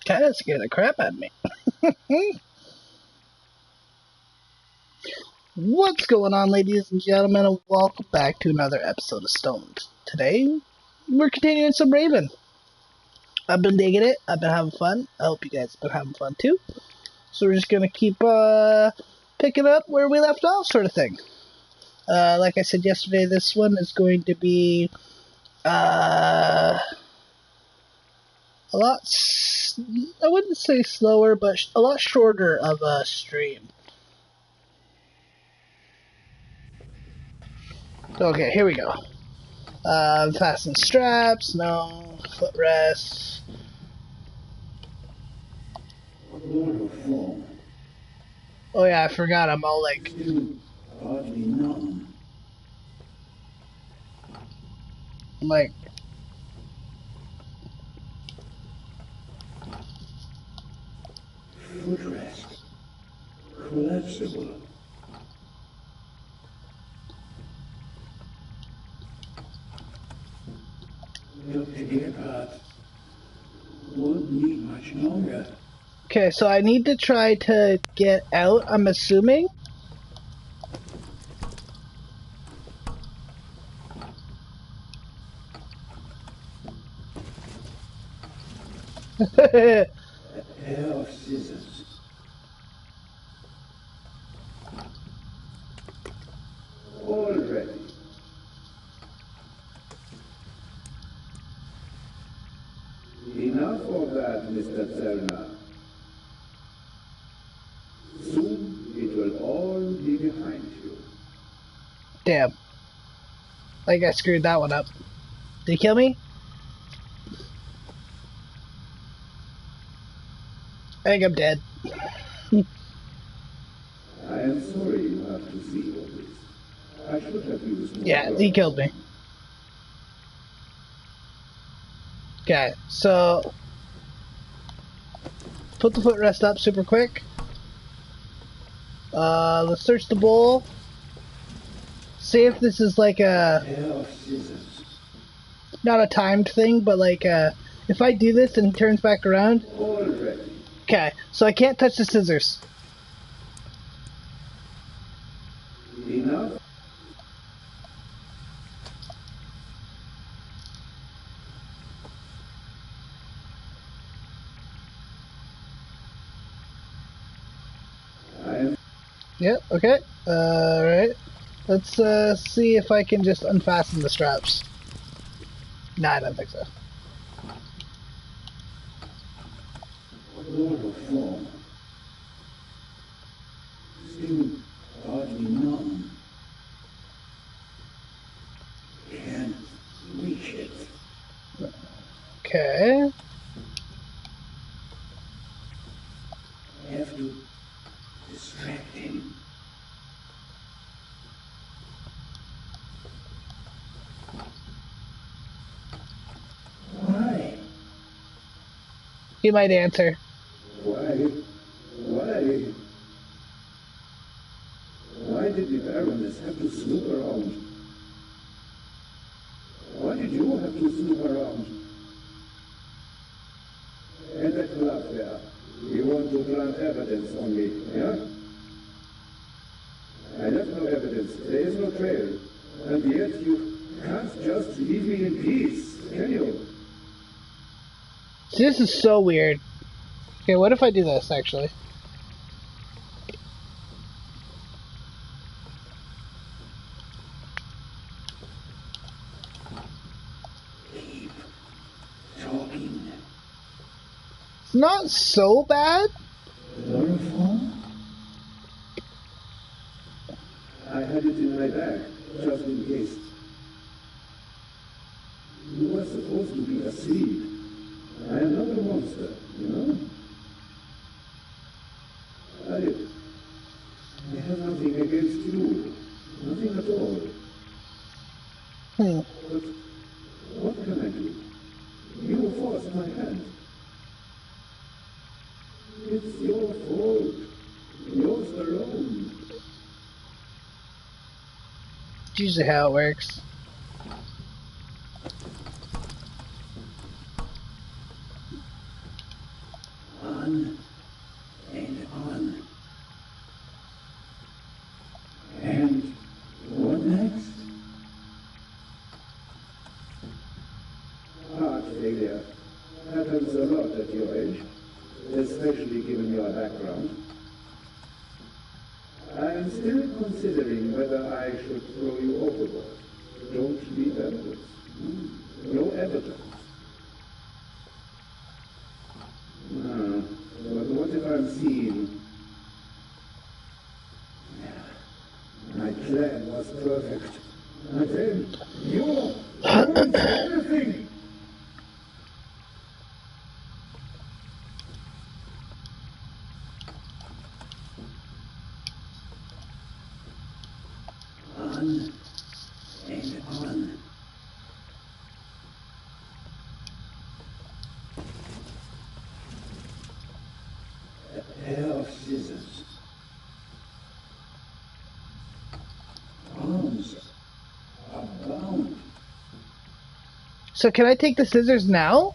Kinda scared the crap out of me. What's going on, ladies and gentlemen, and welcome back to another episode of Stoned. Today, we're continuing some Raven. I've been digging it. I've been having fun. I hope you guys have been having fun too. So we're just gonna keep picking up where we left off, sort of thing. Like I said yesterday, this one is going to be a lot, I wouldn't say slower, but a lot shorter of a stream. Okay, here we go. Fasten straps, no, footrest. Oh yeah, I forgot, I'm all like... I'm like... Footrest. Collapsible. Dr. Gerhardt won't need much longer. Okay, so I need to try to get out, I'm assuming. A pair of scissors. All ready. Enough of that, Mr. Zerner. Soon it will all be behind you. Damn. I think I screwed that one up. Did he kill me? I think I'm dead. I am sorry you have to see all this. I should have used more. Yeah, he killed me. Okay, so... put the footrest up super quick. Let's search the bowl. See if this is like a... Pair of scissors. not a timed thing, but like if I do this and he turns back around... All ready. Okay, so I can't touch the scissors. Enough. I am. Yep, okay. Alright. Let's see if I can just unfasten the straps. Nah, I don't think so. Chloroform. Still hardly numb. Can't reach it. Okay. Have to distract him. Why? He might answer. Why? Why did the Baroness have to snoop around? Why did you have to snoop around? And that laugh there. You want to plant evidence on me, yeah? I left no evidence. There is no trail. And yet you can't just leave me in peace, can you? See, this is so weird. Okay, what if I do this, actually? Keep talking. It's not so bad. Chloroform? I had it in my bag, just in case. You were supposed to be asleep. I am not a monster, you know? I have nothing against you. Nothing at all. But what can I do? You forced my hand. It's your fault. Yours alone. It's usually how it works. failure. Happens a lot at your age, especially given your background. I am still considering whether I should throw you overboard. Don't leave evidence. No evidence. But what if I'm seen? My plan was perfect. And then you ruined everything. On and on. A pair of scissors. Arms are bound. So can I take the scissors now?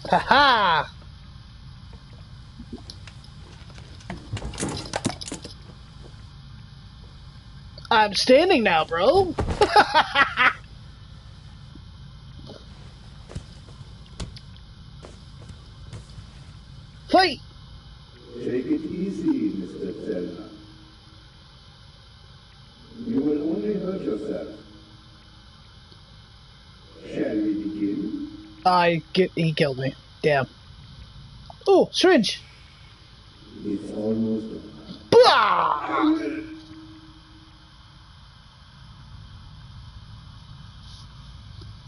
Haha! I'm standing now, bro. Fight! Take it easy, Mr. Zelda. You will only hurt yourself. Shall we begin? He killed me. Damn. Oh, syringe! It's almost over. Blah!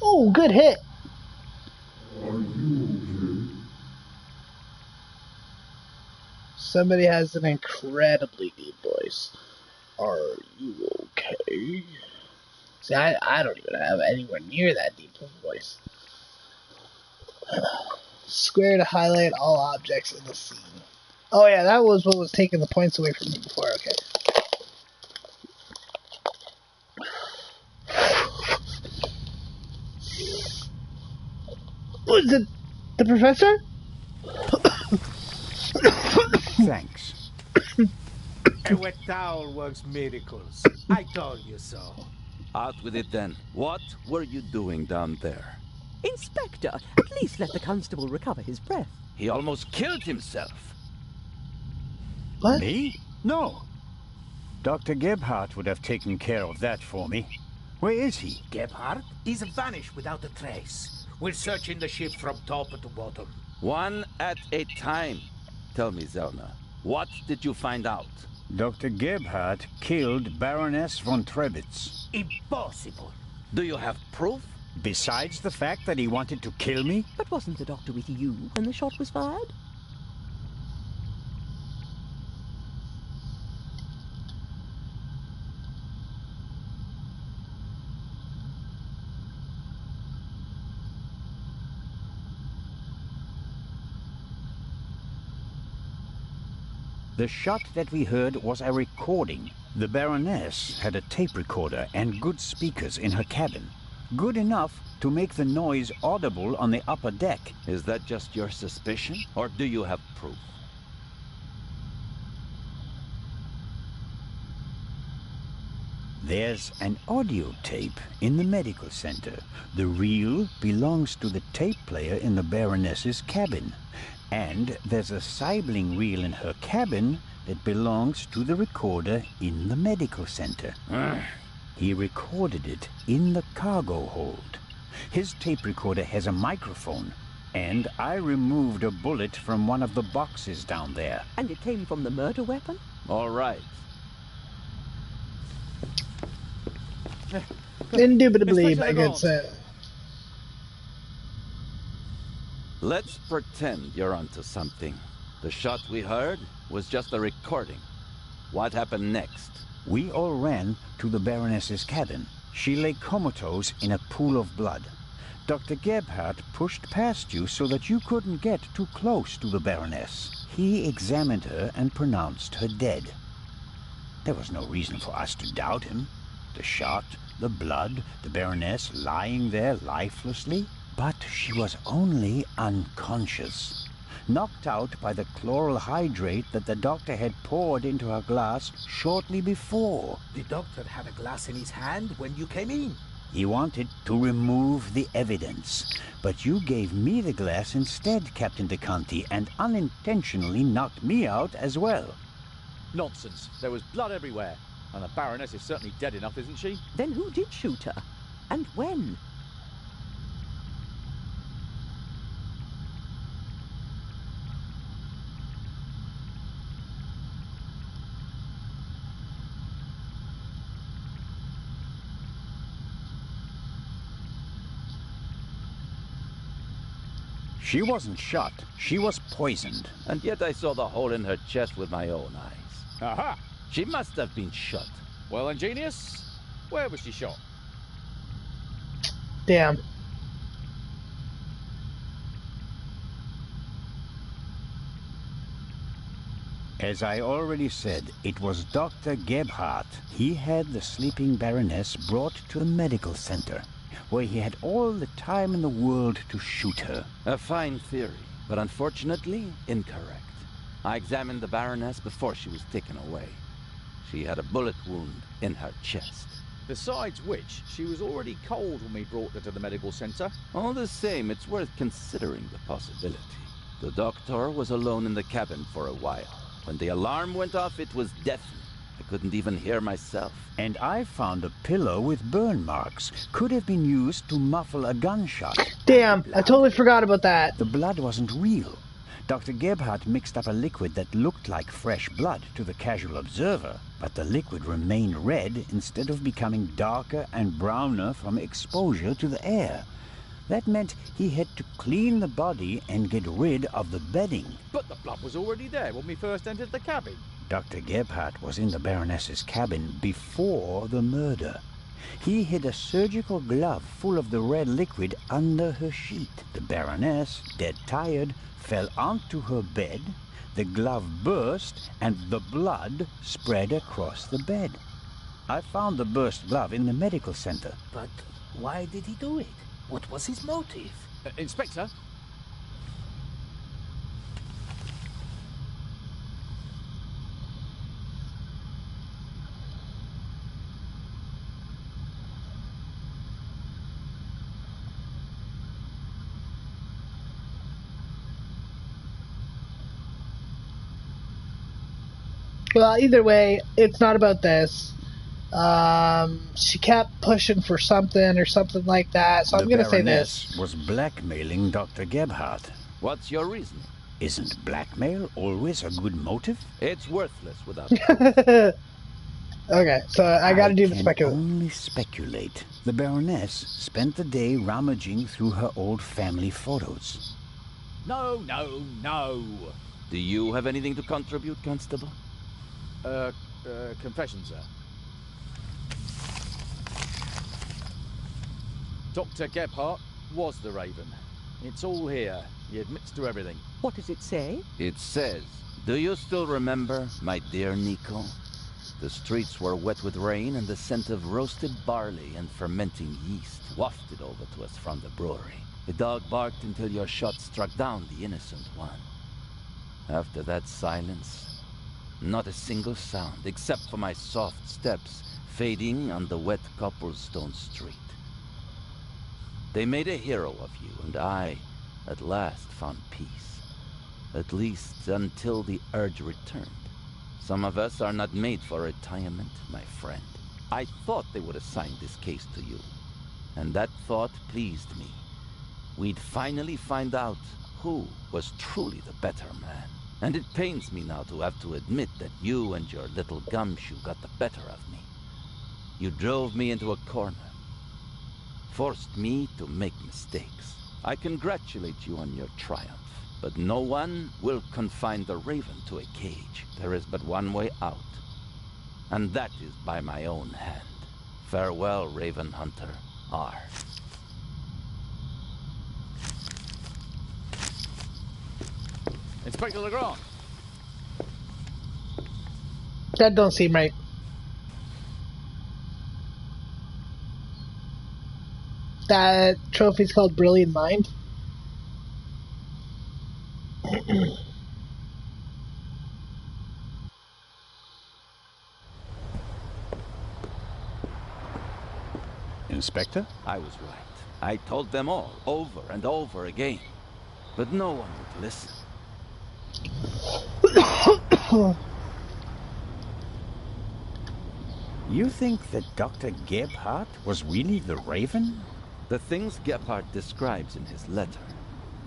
Oh, good hit. Are you okay? Somebody has an incredibly deep voice. Are you okay? See, I don't even have anywhere near that deep of a voice. Square to highlight all objects in the scene. Oh yeah, that was what was taking the points away from me before, okay. Was it the professor? Thanks. A wet towel works miracles. I told you so. Out with it then. What were you doing down there? Inspector, at least let the constable recover his breath. He almost killed himself. What? Me? No. Dr. Gebhardt would have taken care of that for me. Where is he? Gebhardt? He's vanished without a trace. We're searching the ship from top to bottom. One at a time. Tell me, Zelna, what did you find out? Dr. Gebhardt killed Baroness von Trebitz. Impossible. Do you have proof? Besides the fact that he wanted to kill me? But wasn't the doctor with you when the shot was fired? The shot that we heard was a recording. The Baroness had a tape recorder and good speakers in her cabin. Good enough to make the noise audible on the upper deck. Is that just your suspicion, or do you have proof? There's an audio tape in the medical center. The reel belongs to the tape player in the Baroness's cabin. And there's a sibling reel in her cabin that belongs to the recorder in the medical center. He recorded it in the cargo hold. His tape recorder has a microphone, and I removed a bullet from one of the boxes down there. And it came from the murder weapon? All right. Indubitably, my good sir. Let's pretend you're onto something. The shot we heard was just a recording. What happened next? We all ran to the Baroness's cabin. She lay comatose in a pool of blood. Dr. Gebhardt pushed past you so that you couldn't get too close to the Baroness. He examined her and pronounced her dead. There was no reason for us to doubt him. The shot, the blood, the Baroness lying there lifelessly. But she was only unconscious, knocked out by the chloral hydrate that the doctor had poured into her glass shortly before. The doctor had a glass in his hand when you came in. He wanted to remove the evidence, but you gave me the glass instead, Captain DeConti, and unintentionally knocked me out as well. Nonsense. There was blood everywhere. And the Baroness is certainly dead enough, isn't she? Then who did shoot her? And when? She wasn't shot. She was poisoned. And yet I saw the hole in her chest with my own eyes. Aha! She must have been shot. Well, ingenious. Where was she shot? Damn. As I already said, it was Dr. Gebhardt. He had the sleeping Baroness brought to the medical center, where he had all the time in the world to shoot her. A fine theory, but unfortunately incorrect. I examined the Baroness before she was taken away. She had a bullet wound in her chest. Besides which, she was already cold when we brought her to the medical center. All the same, it's worth considering the possibility. The doctor was alone in the cabin for a while. When the alarm went off, it was deafening. I couldn't even hear myself. And I found a pillow with burn marks. Could have been used to muffle a gunshot. Damn, I totally forgot about that. The blood wasn't real. Dr. Gebhardt mixed up a liquid that looked like fresh blood to the casual observer, but the liquid remained red instead of becoming darker and browner from exposure to the air. That meant he had to clean the body and get rid of the bedding. But the blood was already there when we first entered the cabin. Dr. Gebhardt was in the Baroness's cabin before the murder. He hid a surgical glove full of the red liquid under her sheet. The Baroness, dead tired, fell onto her bed, the glove burst, and the blood spread across the bed. I found the burst glove in the medical center. But why did he do it? What was his motive? Inspector? Well, either way, it's not about this. She kept pushing for something or something like that, so I'm going to say this. The Baroness was blackmailing Dr. Gebhardt. What's your reasoning? Isn't blackmail always a good motive? It's worthless without proof. Okay, so I got to do the can speculation. only speculate. The Baroness spent the day rummaging through her old family photos. No, no, no. Do you have anything to contribute, Constable? Confession, sir. Dr. Gebhardt was the Raven. It's all here. He admits to everything. What does it say? It says, do you still remember, my dear Nico? The streets were wet with rain and the scent of roasted barley and fermenting yeast wafted over to us from the brewery. The dog barked until your shot struck down the innocent one. After that silence, not a single sound except for my soft steps fading on the wet cobblestone street. They made a hero of you, and I, at last, found peace. At least until the urge returned. Some of us are not made for retirement, my friend. I thought they would assign this case to you, and that thought pleased me. We'd finally find out who was truly the better man. And it pains me now to have to admit that you and your little gumshoe got the better of me. You drove me into a corner, forced me to make mistakes. I congratulate you on your triumph, but no one will confine the Raven to a cage. There is but one way out, and that is by my own hand. Farewell, Raven Hunter R. Inspector Legrand. That don't seem right. That trophy's called Brilliant Mind. Inspector? I was right. I told them all, over and over again. But no one would listen. You think that Dr. Gebhardt was really the Raven? The things Gebhardt describes in his letter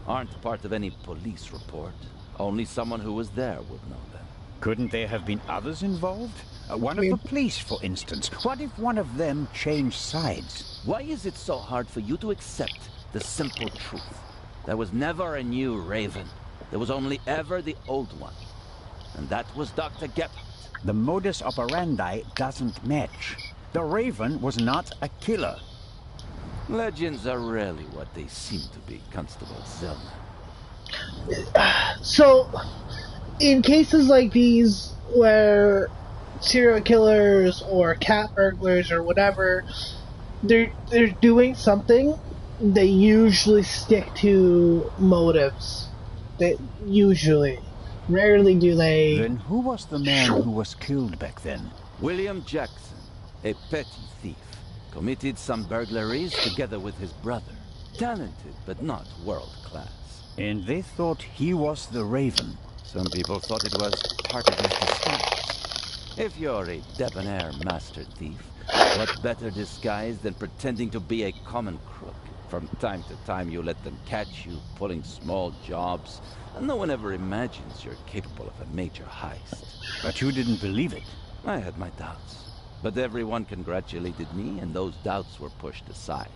aren't part of any police report. Only someone who was there would know them. Couldn't there have been others involved? One of the police, for instance. What if one of them changed sides? Why is it so hard for you to accept the simple truth? There was never a new Raven. There was only ever the old one. And that was Dr. Gebhardt. The modus operandi doesn't match. The Raven was not a killer. Legends are rarely what they seem to be, Constable Zellner. So, in cases like these, where serial killers or cat burglars or whatever, they're doing something, they usually stick to motives. They usually. Rarely do they... Then who was the man who was killed back then? William Jackson, a petty thief, committed some burglaries together with his brother. Talented, but not world-class. And they thought he was the Raven. Some people thought it was part of his disguise. If you're a debonair master thief, what better disguise than pretending to be a common crook? From time to time you let them catch you pulling small jobs, and no one ever imagines you're capable of a major heist. But you didn't believe it. I had my doubts, but everyone congratulated me, and those doubts were pushed aside.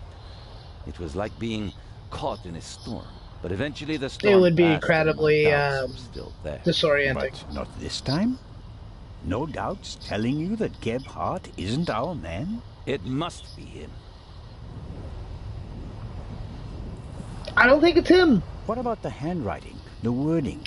It was like being caught in a storm, but eventually the storm It would be passed incredibly and my doubts were still there. disorienting. But not this time? No doubts telling you that Gebhardt isn't our man? It must be him. I don't think it's him. What about the handwriting, the wording?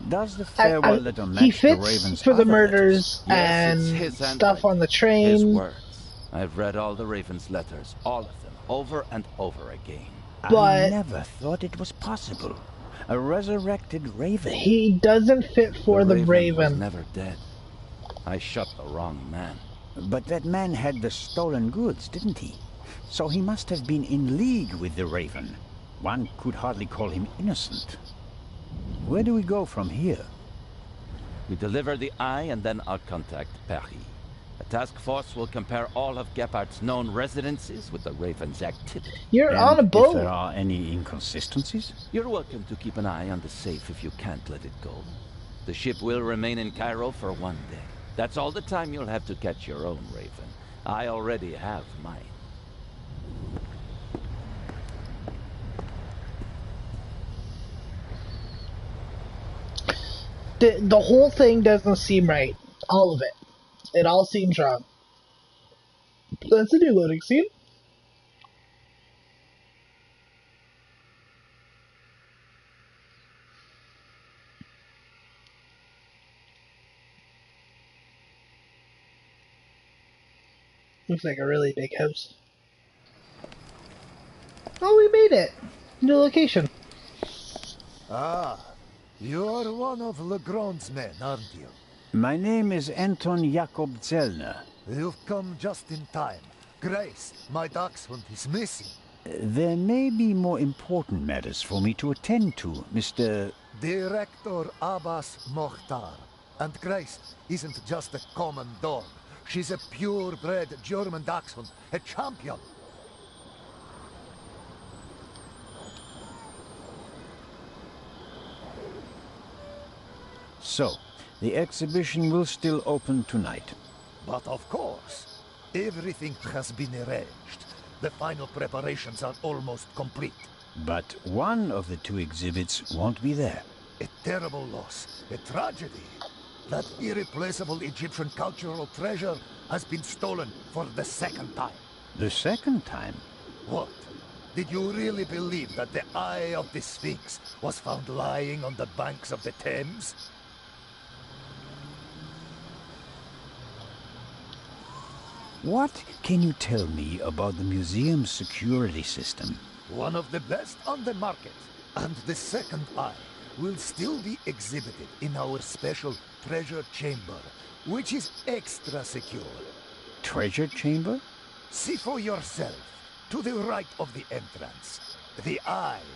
Does the farewell letter he match the fits Raven's for the other murders Yes, and it's his stuff handwriting. on the His train. words. I've read all the Raven's letters, all of them, over and over again. I But- never thought it was possible. A resurrected Raven. He doesn't fit for the was Raven. never dead. I shot the wrong man. But that man had the stolen goods, didn't he? So he must have been in league with the Raven. One could hardly call him innocent. Where do we go from here? We deliver the eye and then I'll contact Paris. A task force will compare all of Gephardt's known residences with the Raven's activity. You're And on a if boat. there are any inconsistencies? You're welcome to keep an eye on the safe if you can't let it go. The ship will remain in Cairo for 1 day. That's all the time you'll have to catch your own Raven. I already have mine. The whole thing doesn't seem right. All of it. It all seems wrong. That's a new loading scene. Looks like a really big house. Oh, we made it! New location. Ah, you're one of Legrand's men, aren't you? My name is Anton Jakob Zellner. You've come just in time. Grace, my dachshund, is missing. There may be more important matters for me to attend to, Mr. Director Abbas Mokhtar. And Grace isn't just a common dog. She's a purebred German dachshund, a champion. So, the exhibition will still open tonight. But of course, everything has been arranged. The final preparations are almost complete. But one of the two exhibits won't be there. A terrible loss, a tragedy. That irreplaceable Egyptian cultural treasure has been stolen for the second time. The second time? What? Did you really believe that the Eye of the Sphinx was found lying on the banks of the Thames? What can you tell me about the museum's security system? One of the best on the market. And the second eye will still be exhibited in our special treasure chamber, which is extra secure. Treasure chamber? See for yourself, to the right of the entrance. The eye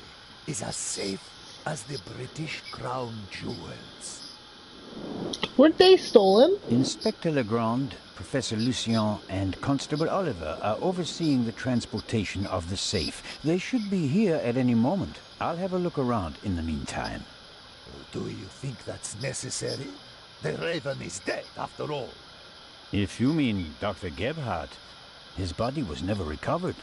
is as safe as the British crown jewels. Weren't they stolen? Inspector Legrand, Professor Lucien, and Constable Oliver are overseeing the transportation of the safe. They should be here at any moment. I'll have a look around in the meantime. Do you think that's necessary? The Raven is dead, after all. If you mean Dr. Gebhardt, his body was never recovered.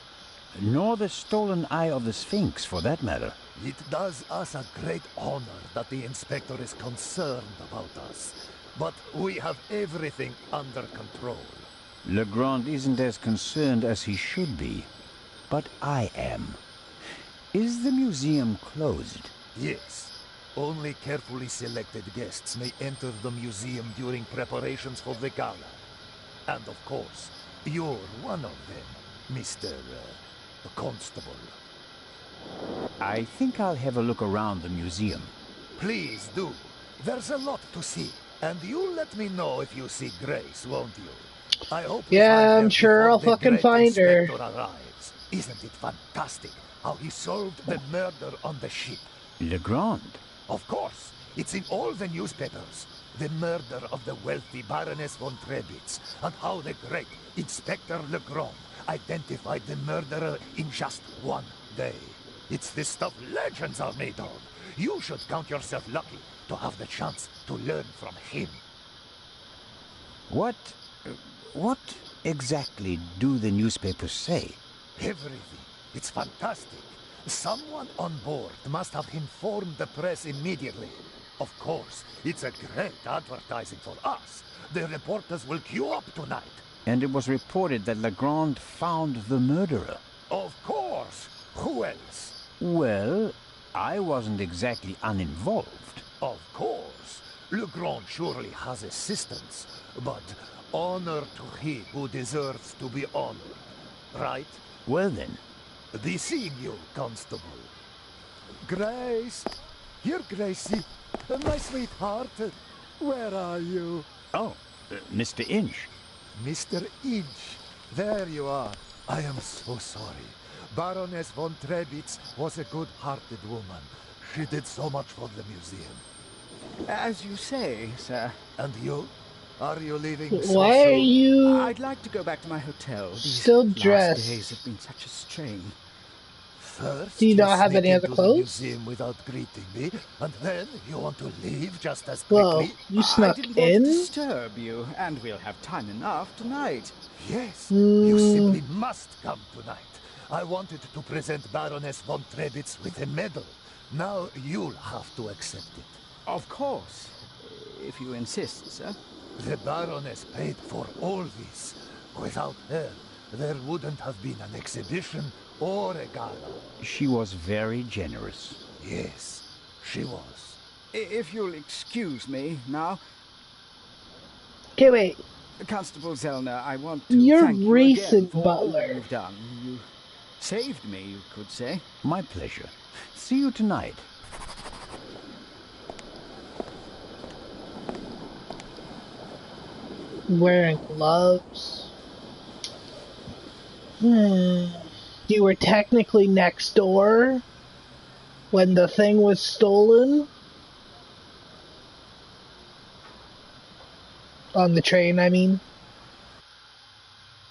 Nor the stolen eye of the Sphinx, for that matter. It does us a great honor that the Inspector is concerned about us. But we have everything under control. Legrand isn't as concerned as he should be. But I am. Is the museum closed? Yes. Only carefully selected guests may enter the museum during preparations for the gala. And of course, you're one of them, Mr. Constable. I think I'll have a look around the museum. Please do. There's a lot to see. And you'll let me know if you see Grace, won't you? I hope we Yeah, find her I'm sure before I'll the fucking great find her. Inspector arrives. Isn't it fantastic how he solved the murder on the ship? Legrand? Of course. It's in all the newspapers. The murder of the wealthy Baroness von Trebitz, and how the great Inspector Legrand identified the murderer in just one day. It's the stuff legends are made of. You should count yourself lucky to have the chance to learn from him. What exactly do the newspapers say? Everything. It's fantastic. Someone on board must have informed the press immediately. Of course, it's a great advertising for us. The reporters will queue up tonight. And it was reported that Legrand found the murderer. Of course. Who else? Well, I wasn't exactly uninvolved. Of course. Legrand surely has assistants, but honor to he who deserves to be honored. Right? Well then. Be seeing you, Constable. Grace! Here, Gracie. My sweetheart. Where are you? Oh, Mr. Inch. Mr. Inch. There you are. I am so sorry. Baroness von Trebitz was a good-hearted woman. She did so much for the museum. As you say, sir. And you? Are you leaving so Why are soon? you I'd like to go back to my hotel. These still last dressed? days have been such a strain. First, Do you not have sneak any other into clothes? the museum without greeting me, and then you want to leave just as Well, quickly? you I snuck didn't want to in? disturb you, and we'll have time enough tonight. Yes, you Hmm. simply must come tonight. I wanted to present Baroness von Trebitz with a medal. Now you'll have to accept it. Of course, if you insist, sir. The Baroness paid for all this. Without her, there wouldn't have been an exhibition or a gala. She was very generous. Yes, she was. If you'll excuse me now, Okay, wait. Constable Zellner, I want to You're thank you recent again for butler. all you've done. You saved me, you could say. My pleasure. See you tonight. Wearing gloves. You were technically next door when the thing was stolen. On the train, I mean.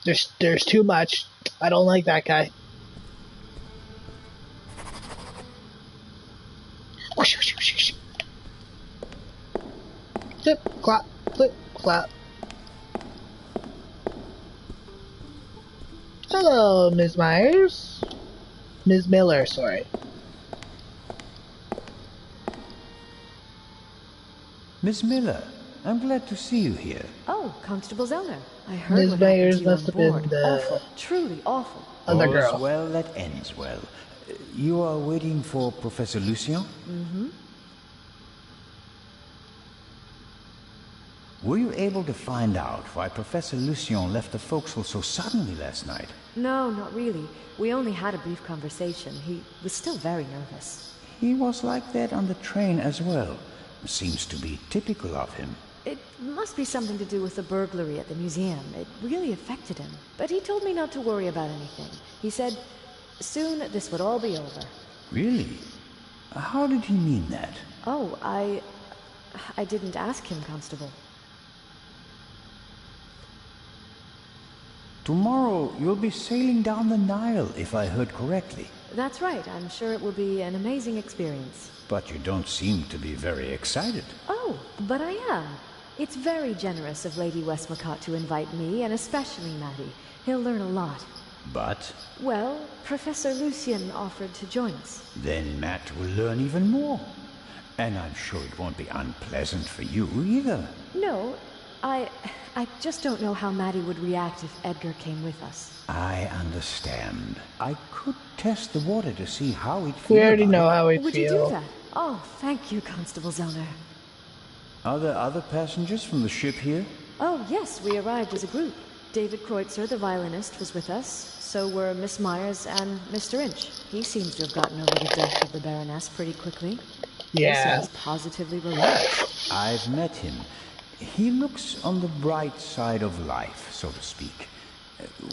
There's too much. I don't like that guy. Clip, clap, clip, clap. Hello, Ms. Myers. Ms. Miller, sorry. Miss Miller, I'm glad to see you here. Oh, Constable Zellner. I heard Ms. what Myers happened to you must on have been board. the Awful. Truly awful. other All's girl. well that ends well. You are waiting for Professor Lucien? Mm-hmm. Were you able to find out why Professor Lucien left the forecastle so suddenly last night? No, not really. We only had a brief conversation. He was still very nervous. He was like that on the train as well. Seems to be typical of him. It must be something to do with the burglary at the museum. It really affected him. But he told me not to worry about anything. He said, soon this would all be over. Really? How did he mean that? Oh, I didn't ask him, Constable. Tomorrow you'll be sailing down the Nile, if I heard correctly. That's right. I'm sure it will be an amazing experience. But you don't seem to be very excited. Oh, but I am. It's very generous of Lady Westmacott to invite me, and especially Matty. He'll learn a lot. But? Well, Professor Lucien offered to join us. Then Matt will learn even more. And I'm sure it won't be unpleasant for you either. No, I just don't know how Matty would react if Edgar came with us. I understand. I could test the water to see how it feels. We already know how we Would feel. you do that? Oh, thank you, Constable Zellner. Are there other passengers from the ship here? Oh, yes, we arrived as a group. David Kreutzer, the violinist, was with us. So were Miss Myers and Mr. Inch. He seems to have gotten over the death of the Baroness pretty quickly. Yeah. He seems positively relieved. I've met him. He looks on the bright side of life, so to speak.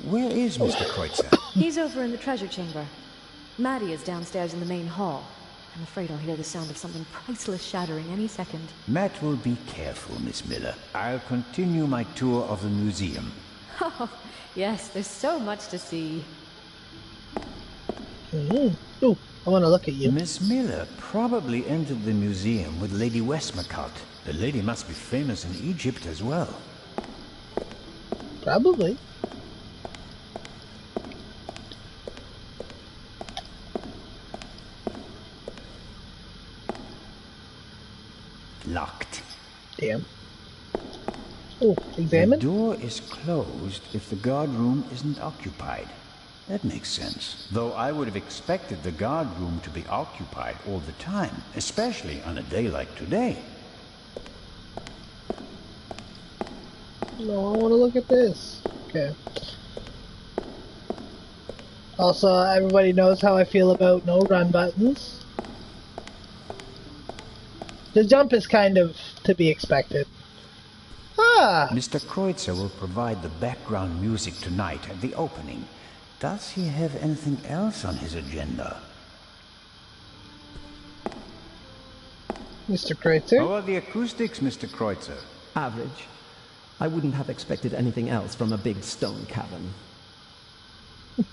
Where is Mr. Kreutzer? He's over in the treasure chamber. Maddie is downstairs in the main hall. I'm afraid I'll hear the sound of something priceless shattering any second. Matt will be careful, Miss Miller. I'll continue my tour of the museum. Oh, yes, there's so much to see. Ooh, I want to look at you. Miss Miller probably entered the museum with Lady Westmacott. The lady must be famous in Egypt as well. Probably. Locked. Damn. Oh, examine? The door is closed if the guard room isn't occupied. That makes sense. Though I would have expected the guard room to be occupied all the time, especially on a day like today. No, I want to look at this. Okay. Also, everybody knows how I feel about no run buttons. The jump is kind of to be expected. Ah! Mr. Kreutzer will provide the background music tonight at the opening. Does he have anything else on his agenda? Mr. Kreutzer? How are the acoustics, Mr. Kreutzer? Average. I wouldn't have expected anything else from a big stone cavern.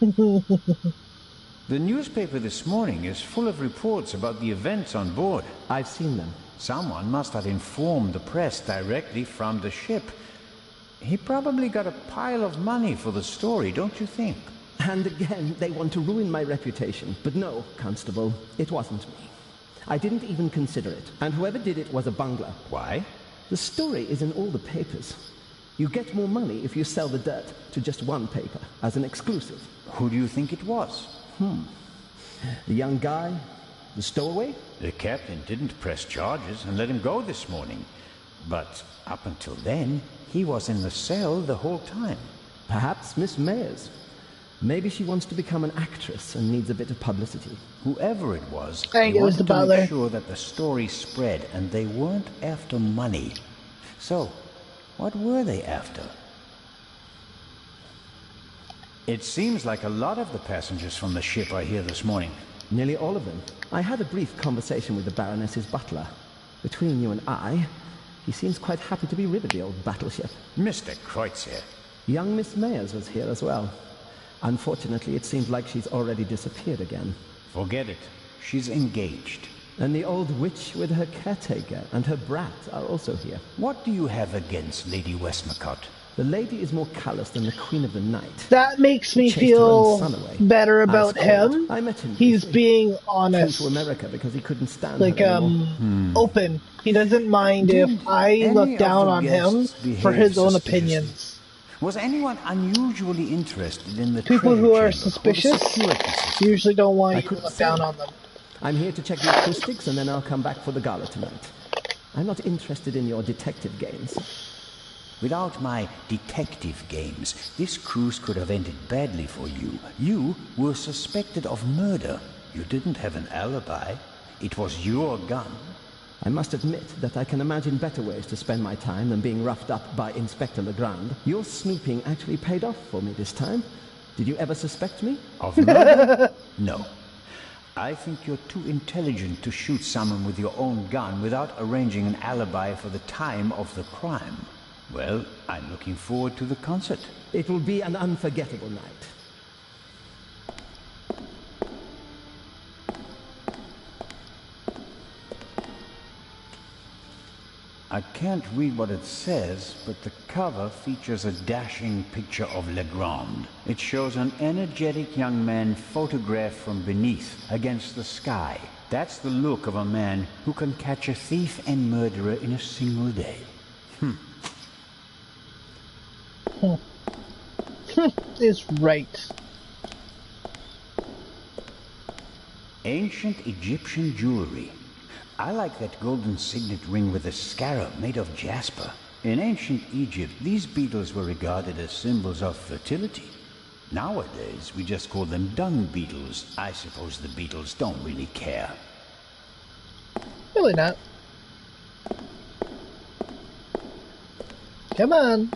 The newspaper this morning is full of reports about the events on board. I've seen them. Someone must have informed the press directly from the ship. He probably got a pile of money for the story, don't you think? And again, they want to ruin my reputation. But no, Constable, it wasn't me. I didn't even consider it. And whoever did it was a bungler. Why? The story is in all the papers. You get more money if you sell the dirt to just one paper, as an exclusive. Who do you think it was? The young guy? The stowaway? The captain didn't press charges and let him go this morning. But up until then, he was in the cell the whole time. Perhaps Miss Mayers. Maybe she wants to become an actress and needs a bit of publicity. Whoever it was, I think they it was wanted the to butler. make sure that the story spread, and they weren't after money. So, what were they after? It seems like a lot of the passengers from the ship are here this morning. Nearly all of them. I had a brief conversation with the Baroness's butler. Between you and I, he seems quite happy to be rid of the old battleship. Mr. Kreutzer. Young Miss Mayers was here as well. Unfortunately, it seems like she's already disappeared again. Forget it. She's engaged. And the old witch with her caretaker and her brat are also here. What do you have against Lady Westmacott? The lady is more callous than the Queen of the Night. That makes me Chased her own feel son away. better about As called. him. I met him. He's briefly. being Came honest. to America because he couldn't stand Like, her anymore. open. He doesn't mind if I any look of down the on him guests for his behave own suspiciously? opinions. Was anyone unusually interested in the People treasure who are chamber or the suspicious security system? usually don't want I you to couldn't look say. down on them. I'm here to check the acoustics and then I'll come back for the gala tonight. I'm not interested in your detective games. Without my detective games, this cruise could have ended badly for you. You were suspected of murder. You didn't have an alibi. It was your gun. I must admit that I can imagine better ways to spend my time than being roughed up by Inspector Legrand. Your snooping actually paid off for me this time. Did you ever suspect me? Of murder? No. I think you're too intelligent to shoot someone with your own gun without arranging an alibi for the time of the crime. Well, I'm looking forward to the concert. It will be an unforgettable night. I can't read what it says, but the cover features a dashing picture of Legrand. It shows an energetic young man photographed from beneath, against the sky. That's the look of a man who can catch a thief and murderer in a single day. Is right. Ancient Egyptian jewelry. I like that golden signet ring with a scarab made of jasper. In ancient Egypt, these beetles were regarded as symbols of fertility. Nowadays, we just call them dung beetles. I suppose the beetles don't really care. Really not. Come on.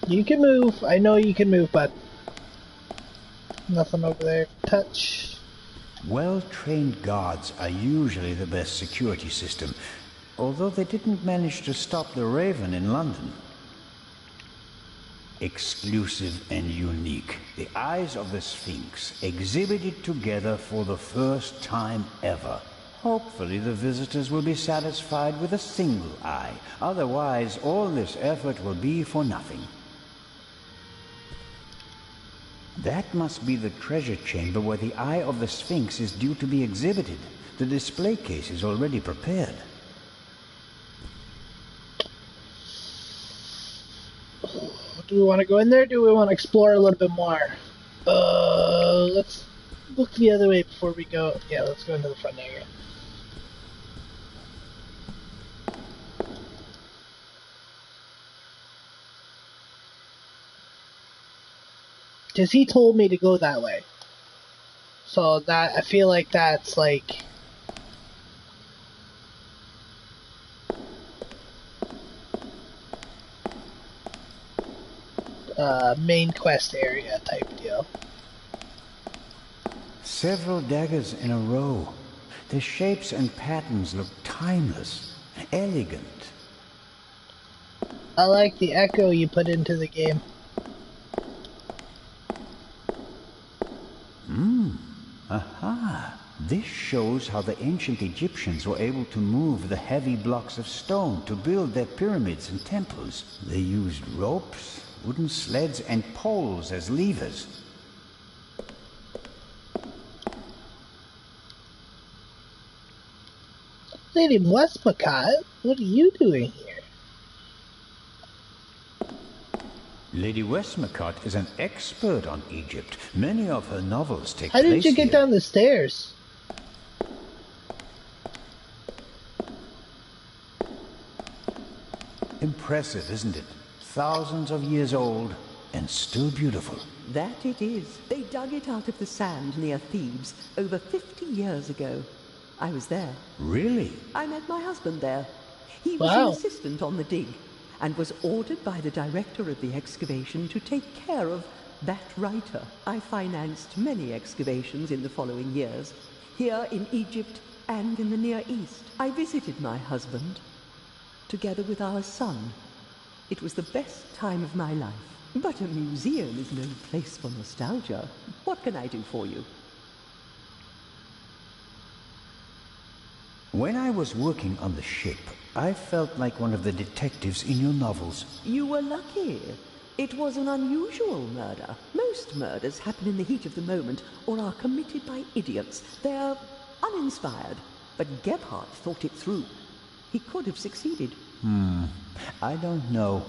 You can move. I know you can move, but nothing over there. Touch. Well-trained guards are usually the best security system, although they didn't manage to stop the Raven in London. Exclusive and unique. The eyes of the Sphinx exhibited together for the first time ever. Hopefully the visitors will be satisfied with a single eye. Otherwise, all this effort will be for nothing. That must be the treasure chamber where the Eye of the Sphinx is due to be exhibited. The display case is already prepared. Do we want to go in there? Or do we want to explore a little bit more? Let's look the other way before we go. Yeah, let's go into the front area. Because he told me to go that way. So that, I feel like that's like... main quest area type deal. Several daggers in a row. The shapes and patterns look timeless, elegant. I like the echo you put into the game. Aha! This shows how the ancient Egyptians were able to move the heavy blocks of stone to build their pyramids and temples. They used ropes, wooden sleds, and poles as levers. Lady Westmacott, what are you doing here? Lady Westmacott is an expert on Egypt. Many of her novels take place here. How place did you get here. down the stairs? Impressive, isn't it? Thousands of years old and still beautiful. That it is. They dug it out of the sand near Thebes over 50 years ago. I was there. Really? I met my husband there. He was an assistant on the dig, and was ordered by the director of the excavation to take care of that writer. I financed many excavations in the following years, here in Egypt and in the Near East. I visited my husband, together with our son. It was the best time of my life. But a museum is no place for nostalgia. What can I do for you? When I was working on the ship, I felt like one of the detectives in your novels. You were lucky. It was an unusual murder. Most murders happen in the heat of the moment or are committed by idiots. They're uninspired. But Gebhardt thought it through. He could have succeeded. I don't know.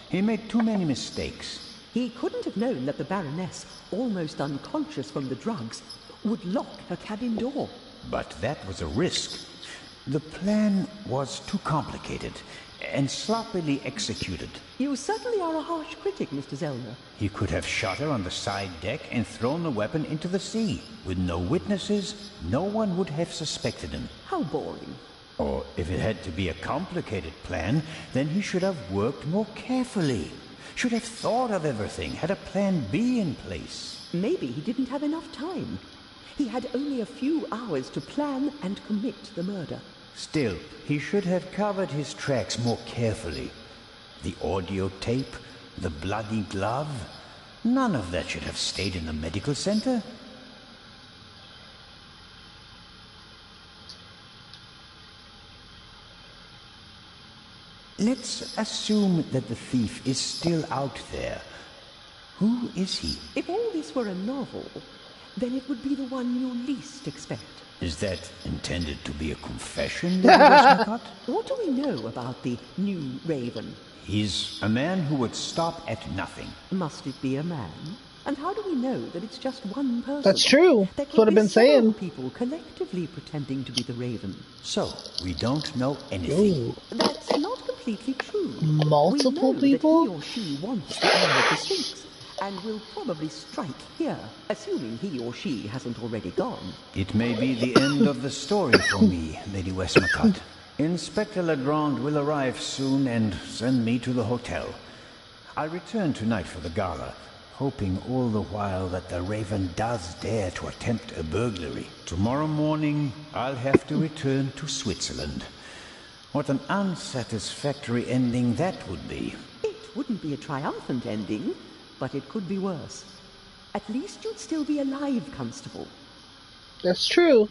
He made too many mistakes. He couldn't have known that the Baroness, almost unconscious from the drugs, would lock her cabin door. But that was a risk. The plan was too complicated, and sloppily executed. You certainly are a harsh critic, Mr. Zellner. He could have shot her on the side deck and thrown the weapon into the sea. With no witnesses, no one would have suspected him. How boring. Or if it had to be a complicated plan, then he should have worked more carefully. Should have thought of everything, had a plan B in place. Maybe he didn't have enough time. He had only a few hours to plan and commit the murder. Still, he should have covered his tracks more carefully. The audio tape, the bloody glove, none of that should have stayed in the medical center. Let's assume that the thief is still out there. Who is he? If all this were a novel, then it would be the one you least expect. Is that intended to be a confession, Lady Westmacott? What do we know about the new Raven? He's a man who would stop at nothing. Must it be a man? And how do we know that it's just one person? That's true. That's what I've been saying. People collectively pretending to be the Raven. So, we don't know anything. Ooh. That's not completely true. Multiple people? That he or she wants the eye of the Sphinx, and will probably strike here, assuming he or she hasn't already gone. It may be the end of the story for me, Lady Westmacott. Inspector Legrand will arrive soon and send me to the hotel. I'll return tonight for the gala, hoping all the while that the Raven does dare to attempt a burglary. Tomorrow morning, I'll have to return to Switzerland. What an unsatisfactory ending that would be. It wouldn't be a triumphant ending, but it could be worse. At least you'd still be alive, Constable. That's true.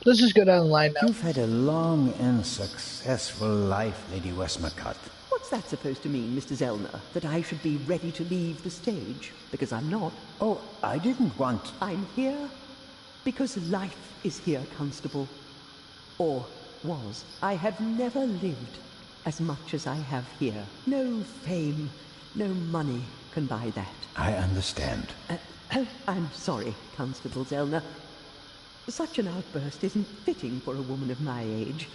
Let's just go down the line now. You've had a long and successful life, Lady Westmacott. What's that supposed to mean, Mr. Zellner? That I should be ready to leave the stage? Because I'm not. Oh, I didn't want... I'm here because life is here, Constable. Or was. I have never lived as much as I have here. No fame, no money can buy that. I understand. I'm sorry, Constable Zellner. Such an outburst isn't fitting for a woman of my age.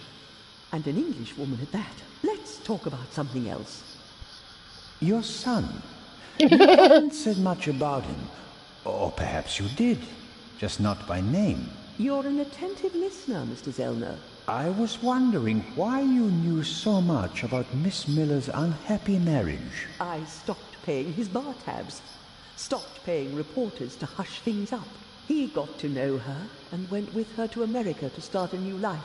And an English woman at that. Let's talk about something else. Your son. You haven't said much about him. Or perhaps you did. Just not by name. You're an attentive listener, Mr. Zellner. I was wondering why you knew so much about Miss Miller's unhappy marriage. I stopped paying his bar tabs. Stopped paying reporters to hush things up. He got to know her and went with her to America to start a new life.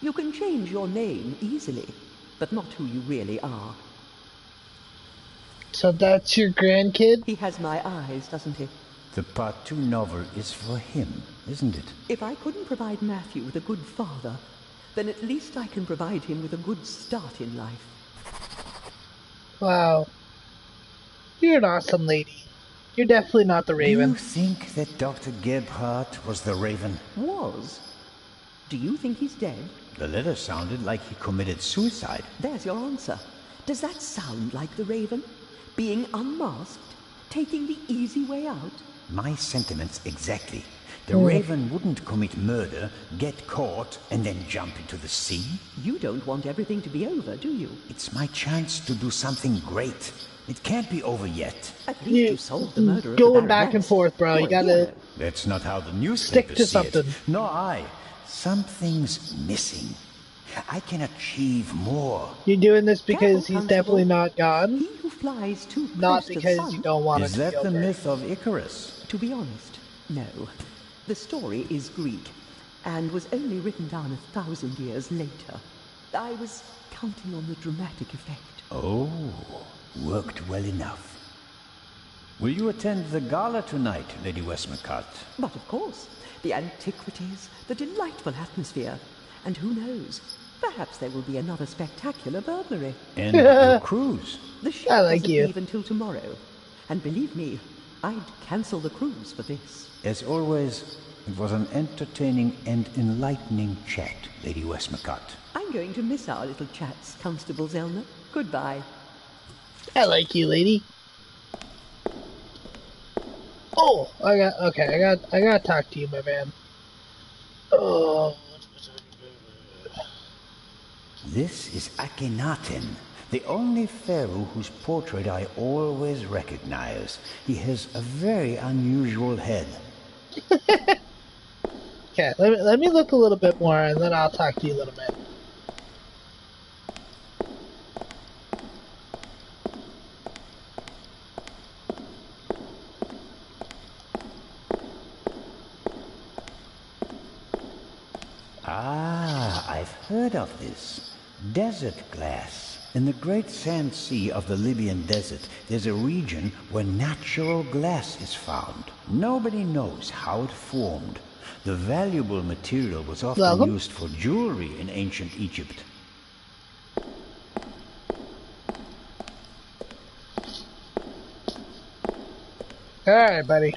You can change your name easily, but not who you really are. So that's your grandkid? He has my eyes, doesn't he? The Part 2 novel is for him, isn't it? If I couldn't provide Matthew with a good father, then at least I can provide him with a good start in life. Wow. You're an awesome lady. You're definitely not the Raven. Do you think that Dr. Gebhardt was the Raven? Was? Do you think he's dead? The letter sounded like he committed suicide. There's your answer. Does that sound like the Raven? Being unmasked? Taking the easy way out? My sentiments exactly. The Raven wouldn't commit murder, get caught, and then jump into the sea. You don't want everything to be over, do you? It's my chance to do something great. It can't be over yet. At least you solved the murder of going the back and forth, bro. You gotta... That's not how the newspapers stick to something. Nor I. Something's missing. I can achieve more. You're doing this because he's definitely not gone? He who flies too close not to because the sun. You don't want Is to that the over. myth of Icarus? To be honest, no. The story is Greek, and was only written down 1,000 years later. I was counting on the dramatic effect. Oh, worked well enough. Will you attend the gala tonight, Lady Westmacott? But of course. The antiquities, the delightful atmosphere, and who knows, perhaps there will be another spectacular burglary. And your cruise. The ship doesn't leave until tomorrow, and believe me, I'd cancel the cruise for this. As always, it was an entertaining and enlightening chat, Lady Westmacott. I'm going to miss our little chats, Constable Zellner. Goodbye. I like you, lady. Oh, I gotta talk to you, my man. Oh, This is Akhenaten, the only pharaoh whose portrait I always recognize. He has a very unusual head. Okay, let me look a little bit more, and then I'll talk to you a little bit. Ah, I've heard of this. Desert glass. In the great sand sea of the Libyan desert, there's a region where natural glass is found. Nobody knows how it formed. The valuable material was often used for jewelry in ancient Egypt. Alright, buddy.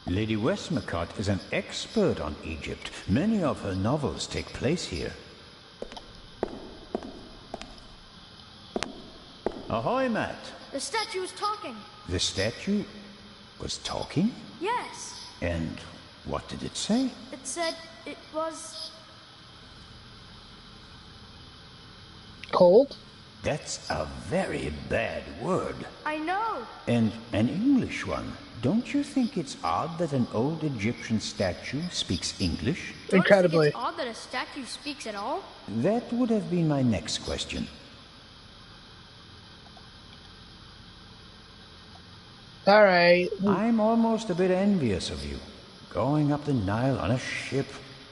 Lady Westmacott is an expert on Egypt. Many of her novels take place here. Ahoy, Matt. The statue was talking. The statue was talking? Yes. And what did it say? It said it was... Cold? That's a very bad word. I know. And an English one. Don't you think it's odd that an old Egyptian statue speaks English? Incredibly. Don't you think it's odd that a statue speaks at all? That would have been my next question. Alright. I'm almost a bit envious of you. Going up the Nile on a ship,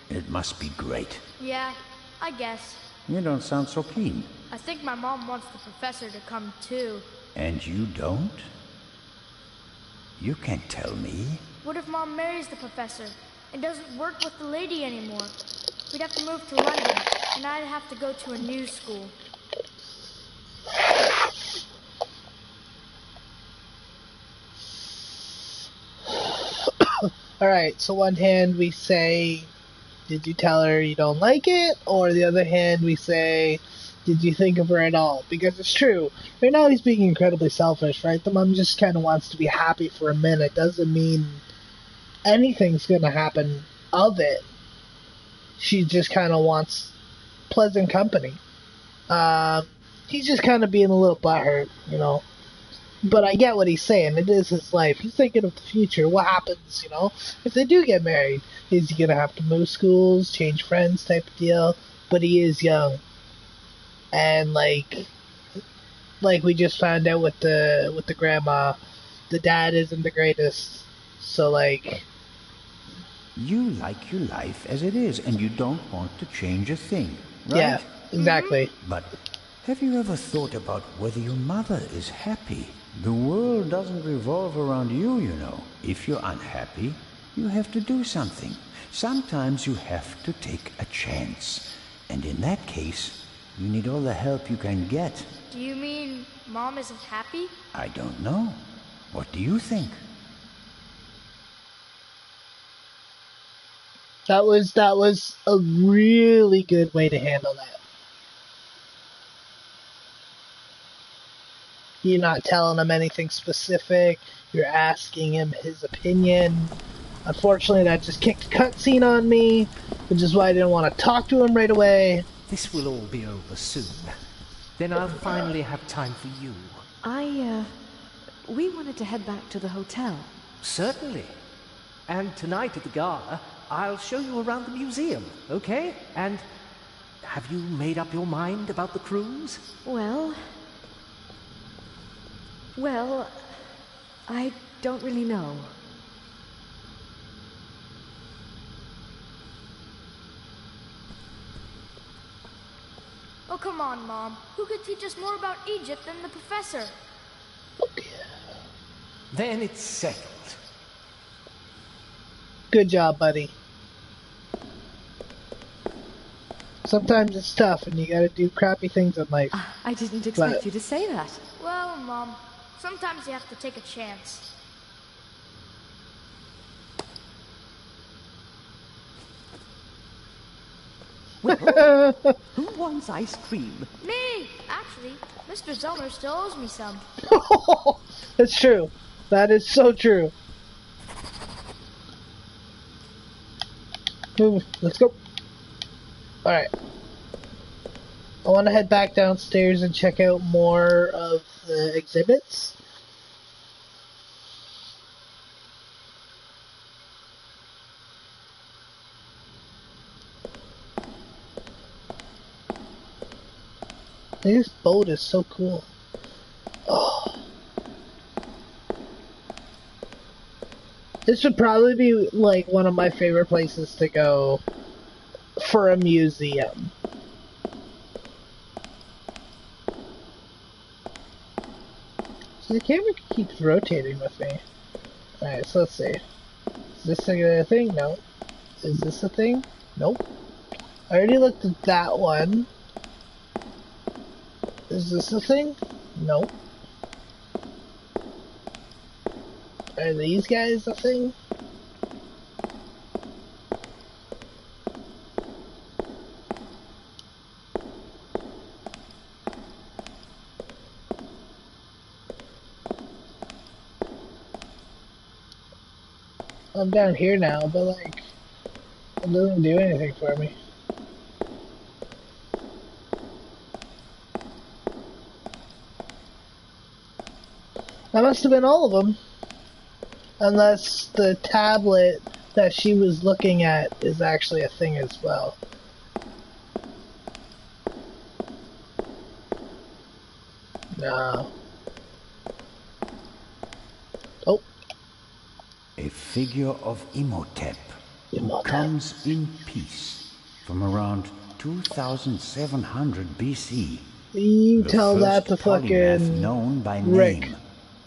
it must be great. Yeah, I guess. You don't sound so keen. I think my mom wants the professor to come too. And you don't? You can't tell me. What if Mom marries the professor and doesn't work with the lady anymore? We'd have to move to London, and I'd have to go to a new school. Alright, so one hand we say, did you tell her you don't like it? Or the other hand we say, did you think of her at all? Because it's true. Right now he's being incredibly selfish, right? The mom just kind of wants to be happy for a minute. Doesn't mean anything's going to happen of it. She just kind of wants pleasant company. He's just kind of being a little butthurt, you know. But I get what he's saying. It is his life. He's thinking of the future. What happens, you know, if they do get married? Is he going to have to move schools, change friends type of deal? But he is young. And like we just found out with the grandma, the dad isn't the greatest. So like, you like your life as it is, and you don't want to change a thing, right? Yeah, exactly. But have you ever thought about whether your mother is happy? The world doesn't revolve around you, you know. If you're unhappy, you have to do something. Sometimes you have to take a chance. And in that case, you need all the help you can get. Do you mean Mom isn't happy? I don't know. What do you think? That was a really good way to handle that. You're not telling him anything specific. You're asking him his opinion. Unfortunately, that just kicked a cutscene on me, which is why I didn't want to talk to him right away. This will all be over soon. Then I'll finally have time for you. We wanted to head back to the hotel. Certainly. And tonight at the gala, I'll show you around the museum, okay? And have you made up your mind about the cruise? Well, I don't really know. Oh, come on, Mom. Who could teach us more about Egypt than the professor? Then it's settled. Good job, buddy. Sometimes it's tough and you gotta do crappy things in life. I didn't expect you to say that. Well, Mom, sometimes you have to take a chance. Well, who wants ice cream? Me! Actually, Mr. Zellner still owes me some. That's true. That is so true. Move. Let's go. Alright. I want to head back downstairs and check out more of the exhibits. This boat is so cool. Oh. This would probably be like one of my favorite places to go for a museum. So the camera keeps rotating with me. Alright, so let's see. Is this a thing? No. Is this a thing? Nope. I already looked at that one. Is this a thing? Nope. Are these guys a thing? I'm down here now, but like, it doesn't do anything for me. That must have been all of them. Unless the tablet that she was looking at is actually a thing as well. No. Oh. A figure of Imhotep who comes in peace from around 2700 BC. You tell that to fucking known by Rick. name,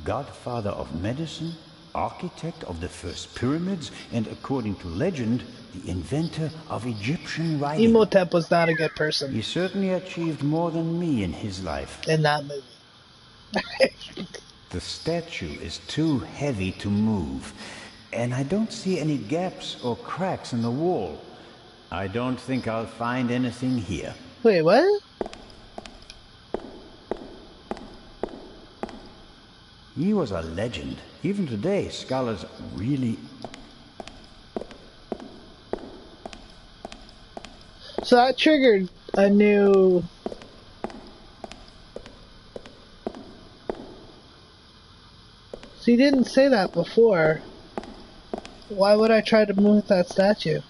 godfather of medicine, architect of the first pyramids, and according to legend, the inventor of Egyptian writing. Imhotep was not a good person. He certainly achieved more than me in his life. In that movie. The statue is too heavy to move, and I don't see any gaps or cracks in the wall. I don't think I'll find anything here. Wait, what? He was a legend. Even today, scholars really... So that triggered a new... So you didn't say that before. Why would I try to move that statue?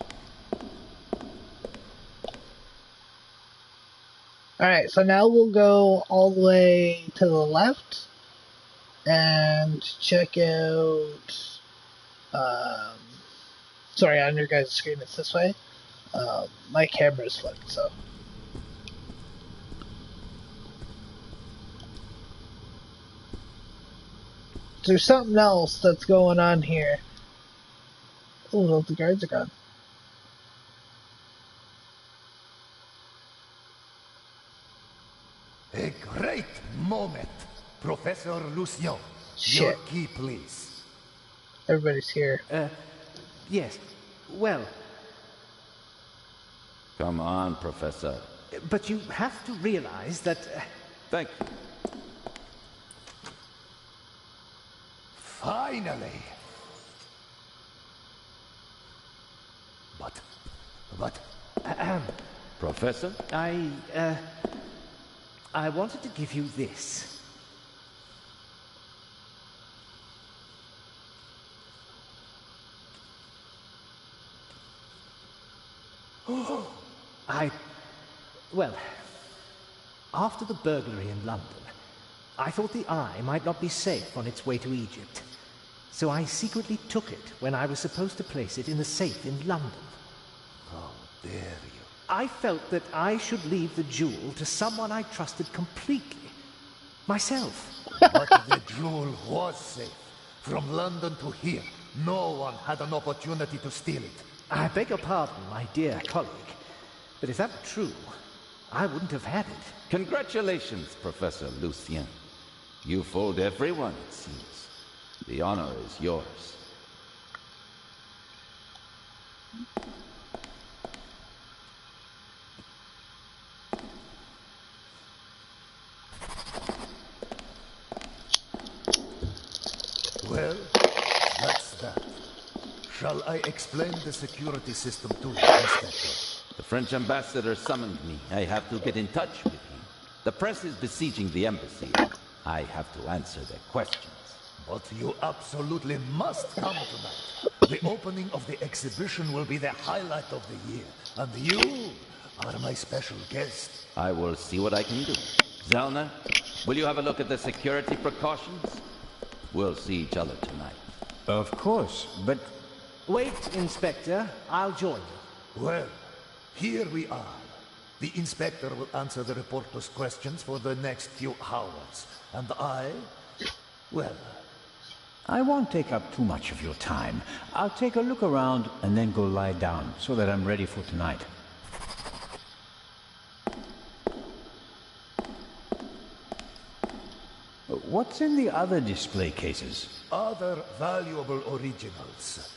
Alright, so now we'll go all the way to the left and check out, sorry, on your guys' screen it's this way. My camera's flipped, so. There's something else that's going on here. Oh, the guards are gone. A great moment. Professor Lucien, Shit. your key, please. Everybody's here. Yes. Well... Come on, Professor. But you have to realize that... Thank you. Finally! But... Professor? I wanted to give you this. Well, after the burglary in London, I thought the Eye might not be safe on its way to Egypt. So I secretly took it when I was supposed to place it in the safe in London. How dare you? I felt that I should leave the jewel to someone I trusted completely. Myself. But the jewel was safe. From London to here, no one had an opportunity to steal it. I beg your pardon, my dear colleague. But if that were true, I wouldn't have had it. Congratulations, Professor Lucien. You fooled everyone, it seems. The honor is yours. Well, that's that. Shall I explain the security system to you, Inspector? The French ambassador summoned me. I have to get in touch with him. The press is besieging the embassy. I have to answer their questions. But you absolutely must come tonight. The opening of the exhibition will be the highlight of the year. And you are my special guest. I will see what I can do. Zellner, will you have a look at the security precautions? We'll see each other tonight. Of course, but... Wait, Inspector. I'll join you. Well, here we are. The Inspector will answer the reporter's questions for the next few hours. And well... I won't take up too much of your time. I'll take a look around and then go lie down so that I'm ready for tonight. What's in the other display cases? Other valuable originals.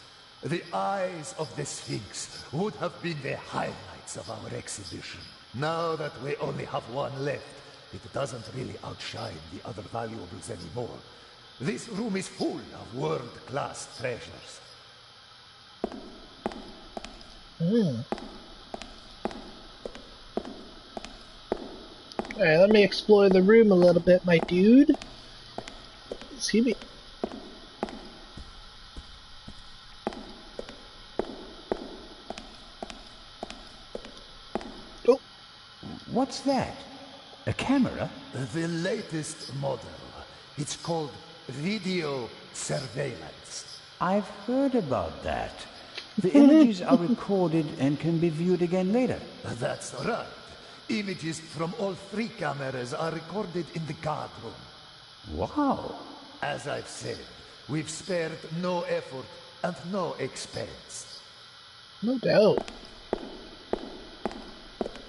The eyes of the Sphinx would have been the highlights of our exhibition. Now that we only have one left, it doesn't really outshine the other valuables anymore. This room is full of world-class treasures. Alright, let me explore the room a little bit, my dude. Excuse me. Oh. What's that? A camera? The latest model. It's called video surveillance. I've heard about that. The images are recorded and can be viewed again later. That's right. Images from all 3 cameras are recorded in the guard room. Wow. As I've said, we've spared no effort and no expense. No doubt.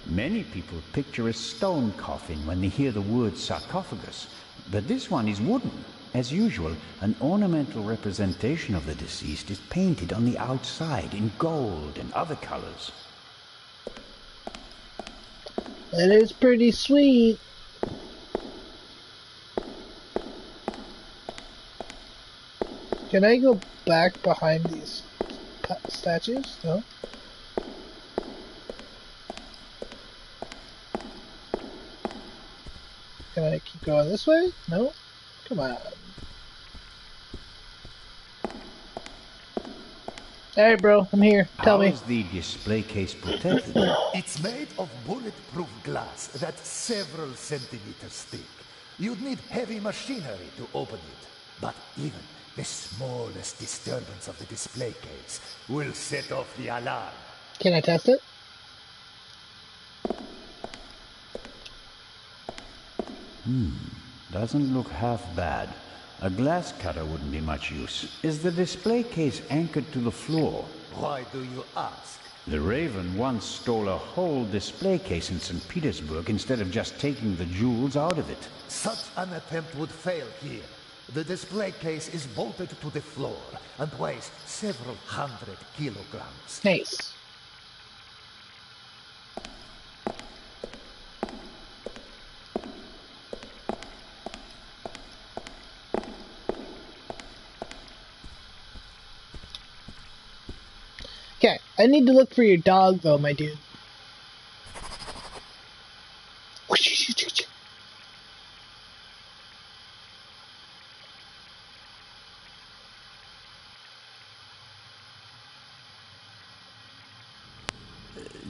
Many people picture a stone coffin when they hear the word sarcophagus, but this one is wooden. As usual, an ornamental representation of the deceased is painted on the outside in gold and other colors. That is pretty sweet. Can I go back behind these statues? No? Can I keep going this way? No? Come on. Alright, bro, I'm here. Tell me. How is the display case protected? It's made of bulletproof glass that's several centimeters thick. You'd need heavy machinery to open it. But even the smallest disturbance of the display case will set off the alarm. Can I test it? Doesn't look half bad. A glass cutter wouldn't be much use. Is the display case anchored to the floor? Why do you ask? The Raven once stole a whole display case in St. Petersburg instead of just taking the jewels out of it. Such an attempt would fail here. The display case is bolted to the floor and weighs several hundred kilograms. Nice. Okay, I need to look for your dog though, my dude.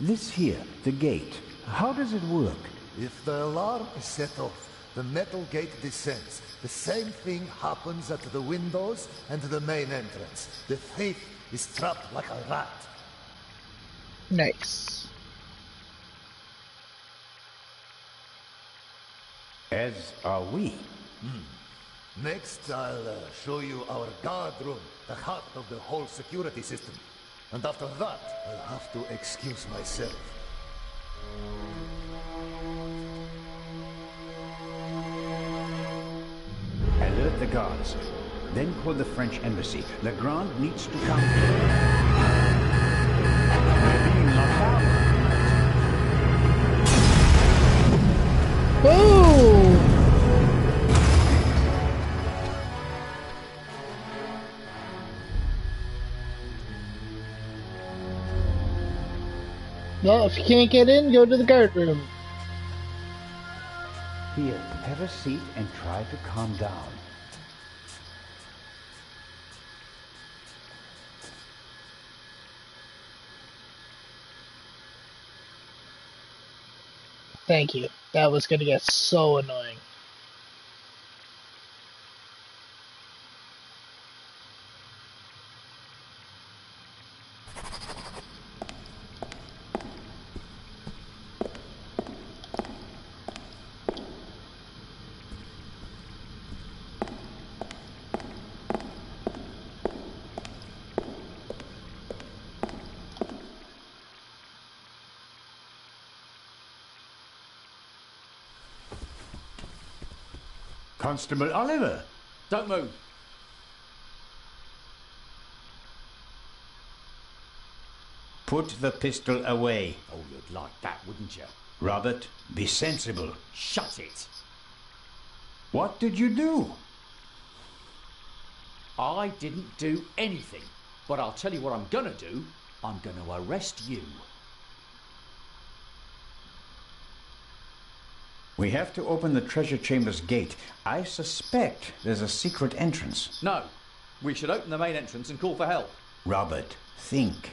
This here, the gate, how does it work? If the alarm is set off, the metal gate descends. The same thing happens at the windows and the main entrance. The thief is trapped like a rat. Nice. As are we. Next, I'll show you our guard room, the heart of the whole security system. And after that, I'll have to excuse myself. Alert the guards. Then call the French embassy. Legrand needs to come. We're being locked out. Whoa! Well, if you can't get in, go to the guard room. Here, have a seat and try to calm down. Thank you. That was gonna get so annoying. Constable Oliver! Don't move. Put the pistol away. Oh, you'd like that, wouldn't you? Robert, be sensible. Shut it. What did you do? I didn't do anything. But I'll tell you what I'm gonna do. I'm gonna arrest you. We have to open the treasure chamber's gate. I suspect there's a secret entrance. No. We should open the main entrance and call for help. Robert, think.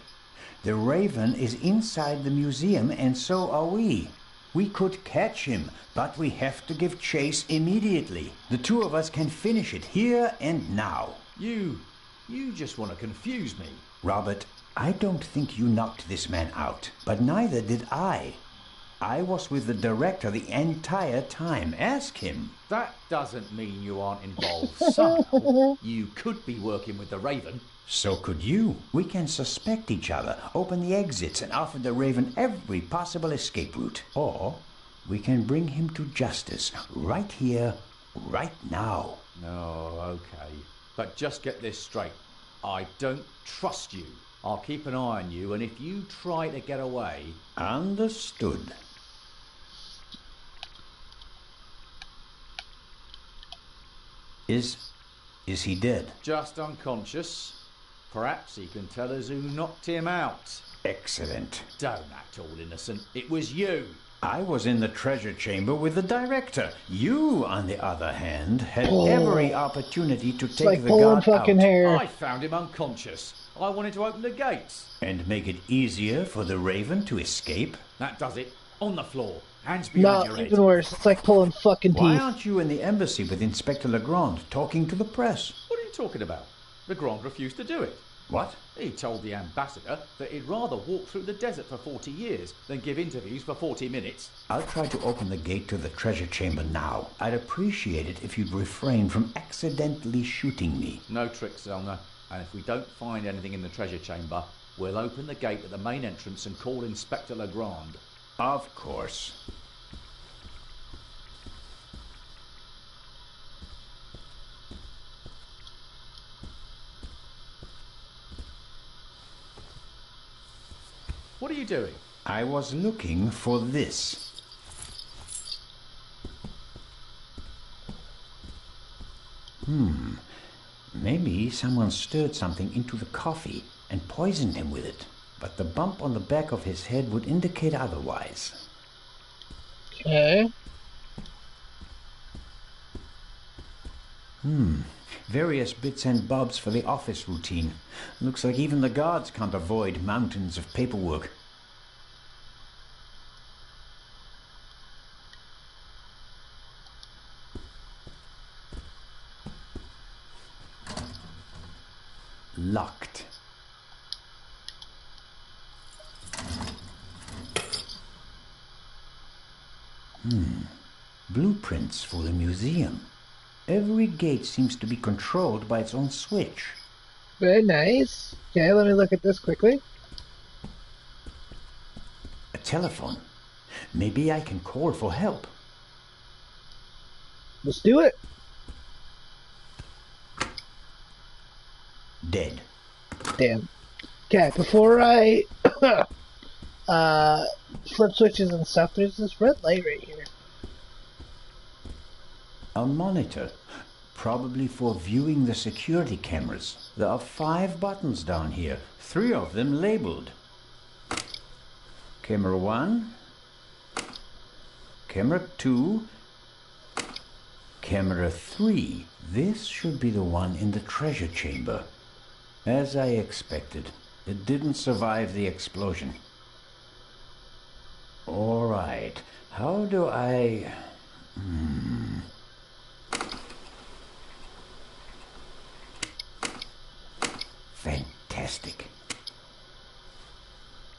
The Raven is inside the museum, and so are we. We could catch him, but we have to give chase immediately. The two of us can finish it here and now. You just want to confuse me. Robert, I don't think you knocked this man out, but neither did I. I was with the director the entire time. Ask him. That doesn't mean you aren't involved somehow. You could be working with the Raven. So could you. We can suspect each other, open the exits, and offer the Raven every possible escape route. Or we can bring him to justice right here, right now. Oh, okay. But just get this straight. I don't trust you. I'll keep an eye on you, and if you try to get away... Understood. Is he dead? Just unconscious. Perhaps he can tell us who knocked him out. Excellent. Don't act all innocent. It was you. I was in the treasure chamber with the director. You, on the other hand, had every opportunity to take the guard fucking out. Hair. I found him unconscious. I wanted to open the gates. And make it easier for the Raven to escape? That does it. On the floor. Hands behind your head. Even worse. It's like pulling fucking teeth. Why aren't you in the embassy with Inspector Legrand talking to the press? What are you talking about? Legrand refused to do it. What? He told the ambassador that he'd rather walk through the desert for 40 years than give interviews for 40 minutes. I'll try to open the gate to the treasure chamber now. I'd appreciate it if you'd refrain from accidentally shooting me. No tricks, Zelna. And if we don't find anything in the treasure chamber, we'll open the gate at the main entrance and call Inspector Legrand. Of course. What are you doing? I was looking for this. Maybe someone stirred something into the coffee and poisoned him with it. But the bump on the back of his head would indicate otherwise. Okay. Various bits and bobs for the office routine. Looks like even the guards can't avoid mountains of paperwork. Locked. Blueprints for the museum. Every gate seems to be controlled by its own switch. Very nice. Okay, let me look at this quickly. A telephone. Maybe I can call for help. Let's do it. Dead. Damn. Okay, before I flip switches and stuff, there's this red light right here. A monitor. Probably for viewing the security cameras. There are 5 buttons down here. 3 of them labeled. Camera 1. Camera 2. Camera 3. This should be the one in the treasure chamber. As I expected, it didn't survive the explosion. All right, how do I... Fantastic.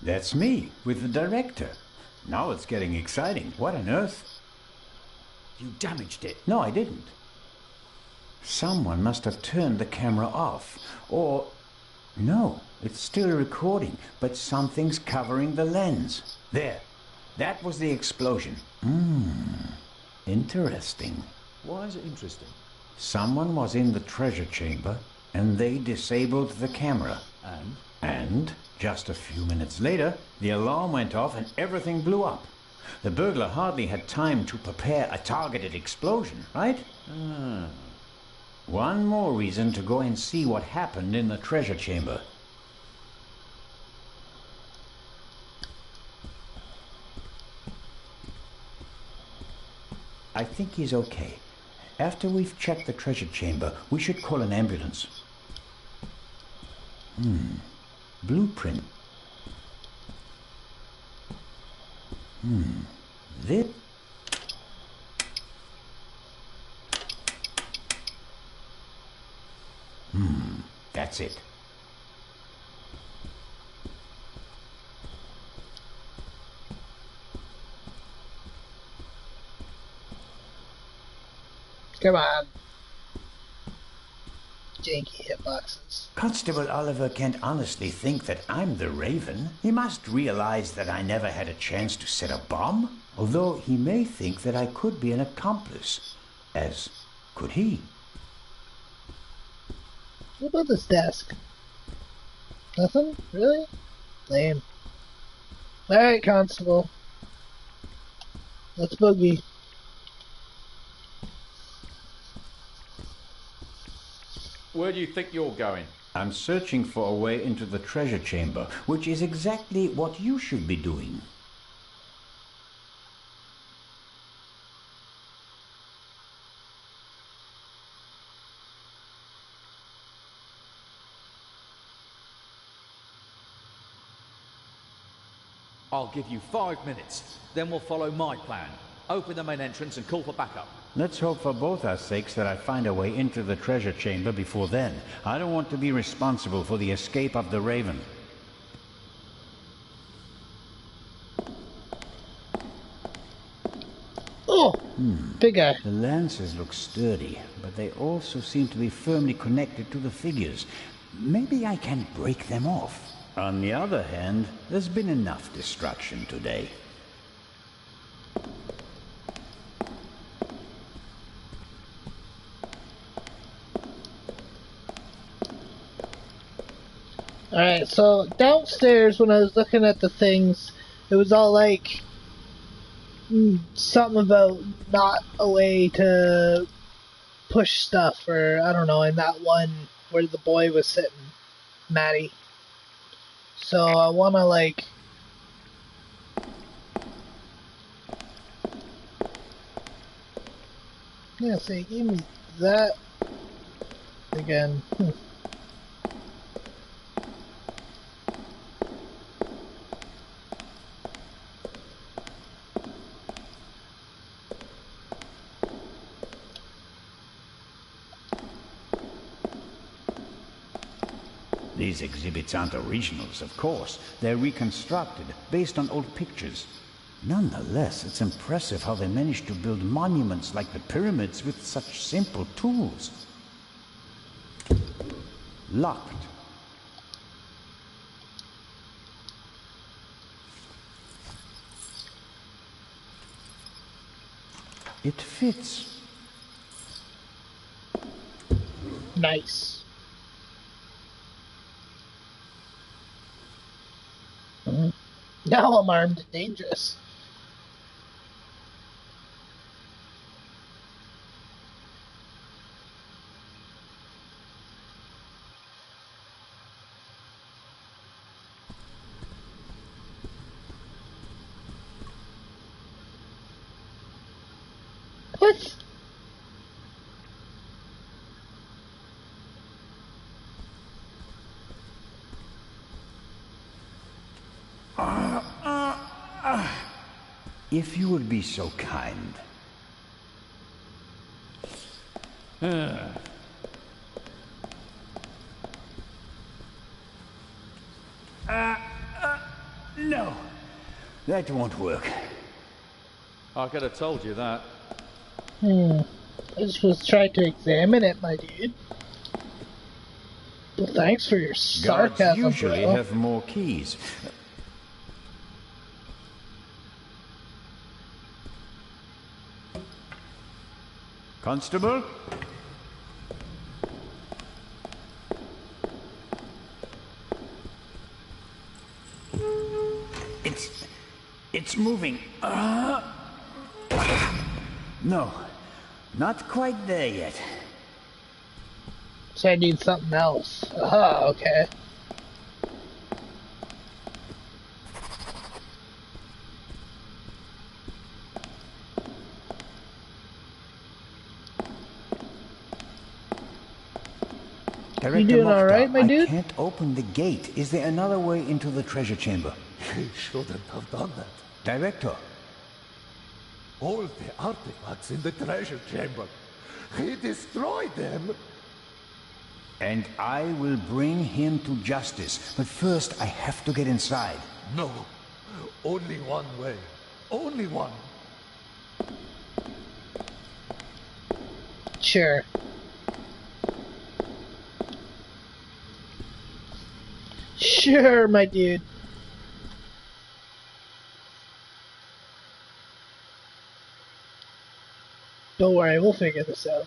That's me, with the director. Now it's getting exciting. What on earth? You damaged it. No, I didn't. Someone must have turned the camera off. Or... No, it's still recording, but something's covering the lens. There. That was the explosion. Interesting. Why is it interesting? Someone was in the treasure chamber, and they disabled the camera. And, just a few minutes later, the alarm went off and everything blew up. The burglar hardly had time to prepare a targeted explosion, right? One more reason to go and see what happened in the treasure chamber. I think he's okay. After we've checked the treasure chamber, we should call an ambulance. Blueprint. This... That's it. Come on. Janky hitboxes. Constable Oliver can't honestly think that I'm the Raven. He must realize that I never had a chance to set a bomb. Although he may think that I could be an accomplice. As could he. What about this desk? Nothing? Really? Lame. Alright, Constable. Let's boogie. Where do you think you're going? I'm searching for a way into the treasure chamber, which is exactly what you should be doing. I'll give you 5 minutes. Then we'll follow my plan. Open the main entrance and call for backup. Let's hope for both our sakes that I find a way into the treasure chamber before then. I don't want to be responsible for the escape of the Raven. Oh! Big guy. The lances look sturdy, but they also seem to be firmly connected to the figures. Maybe I can break them off. On the other hand, there's been enough destruction today. Alright, so downstairs when I was looking at the things, it was all like something about not a way to push stuff, or I don't know, in that one where the boy was sitting, Maddie. So I wanna like... Yeah, so he gave me that again. These exhibits aren't originals, of course. They're reconstructed, based on old pictures. Nonetheless, it's impressive how they managed to build monuments like the pyramids with such simple tools. Locked. It fits. Nice. Now I'm armed and dangerous. If you would be so kind. No. That won't work. I could have told you that. I just was trying to examine it, my dude. Well, thanks for your sarcasm, Guards usually bro. have more keys. Constable? It's moving. No, not quite there yet. So I need something else. Ah, okay. Director You doing alright, my dude? I can't open the gate. Is there another way into the treasure chamber? He shouldn't have done that. Director. All the artifacts in the treasure chamber. He destroyed them. And I will bring him to justice. But first, I have to get inside. No. Only one way. Only one. Sure. Sure, my dude. Don't worry, we'll figure this out.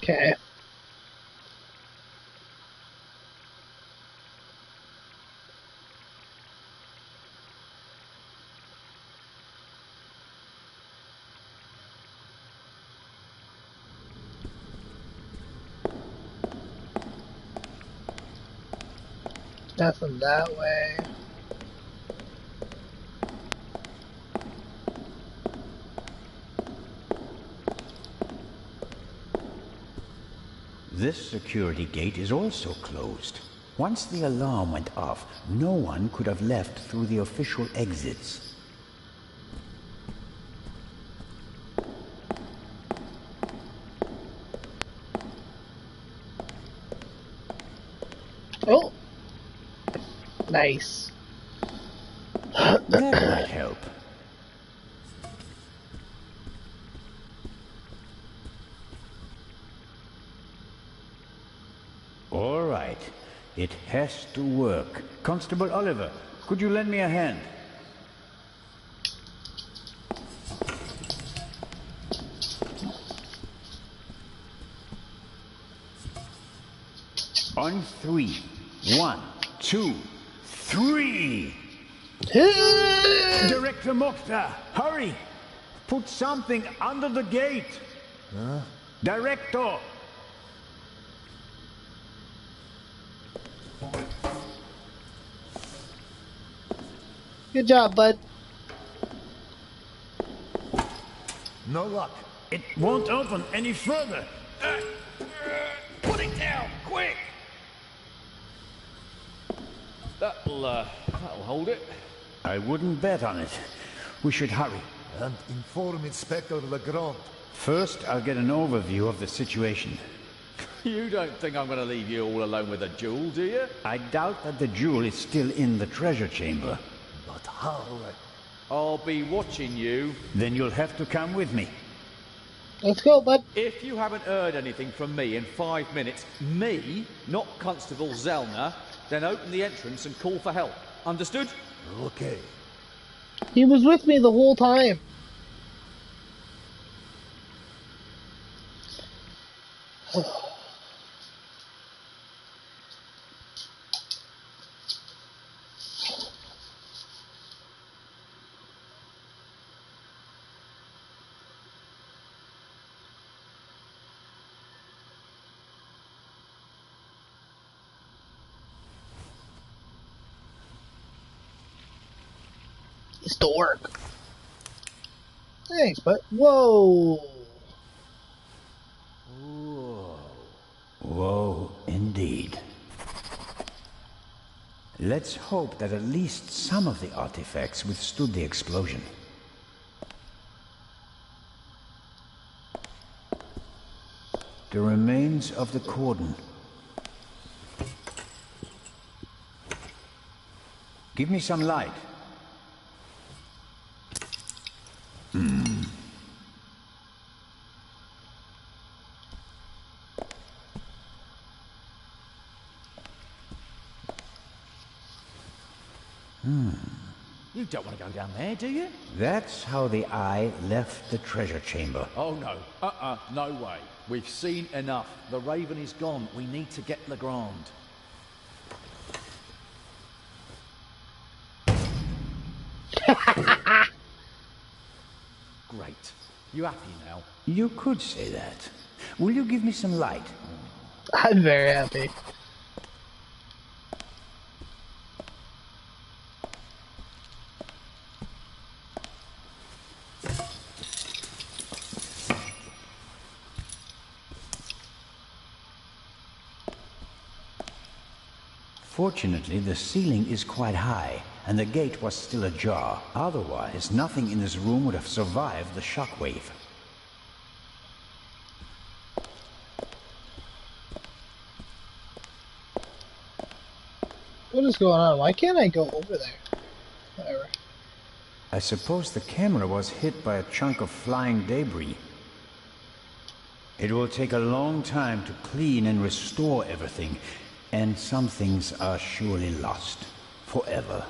Okay. Nothing that way. This security gate is also closed. Once the alarm went off, no one could have left through the official exits. Oh! Nice. That might help. All right. It has to work. Constable Oliver, could you lend me a hand? On 3. 1, 2, 3! Director Mokhtar, hurry! Put something under the gate! Huh? Director! Good job, bud. No luck. It won't open any further. Put it down, quick! That'll hold it. I wouldn't bet on it. We should hurry. And inform Inspector Legrand. First, I'll get an overview of the situation. You don't think I'm going to leave you all alone with a jewel, do you? I doubt that the jewel is still in the treasure chamber. But how? I'll be watching you. Then you'll have to come with me. Let's go, bud. If you haven't heard anything from me in 5 minutes, me, not Constable Zellner, then open the entrance and call for help. Understood? Okay. He was with me the whole time. It's to work. Thanks, but whoa. Whoa, indeed. Let's hope that at least some of the artifacts withstood the explosion. The remains of the cordon. Give me some light. You don't want to go down there, do you? That's how the eye left the treasure chamber. Oh, no. No way. We've seen enough. The Raven is gone. We need to get Legrand. Great. You happy now? You could say that. Will you give me some light? I'm very happy. Fortunately, the ceiling is quite high, and the gate was still ajar. Otherwise, nothing in this room would have survived the shockwave. What is going on? Why can't I go over there? Whatever. I suppose the camera was hit by a chunk of flying debris. It will take a long time to clean and restore everything, and some things are surely lost forever.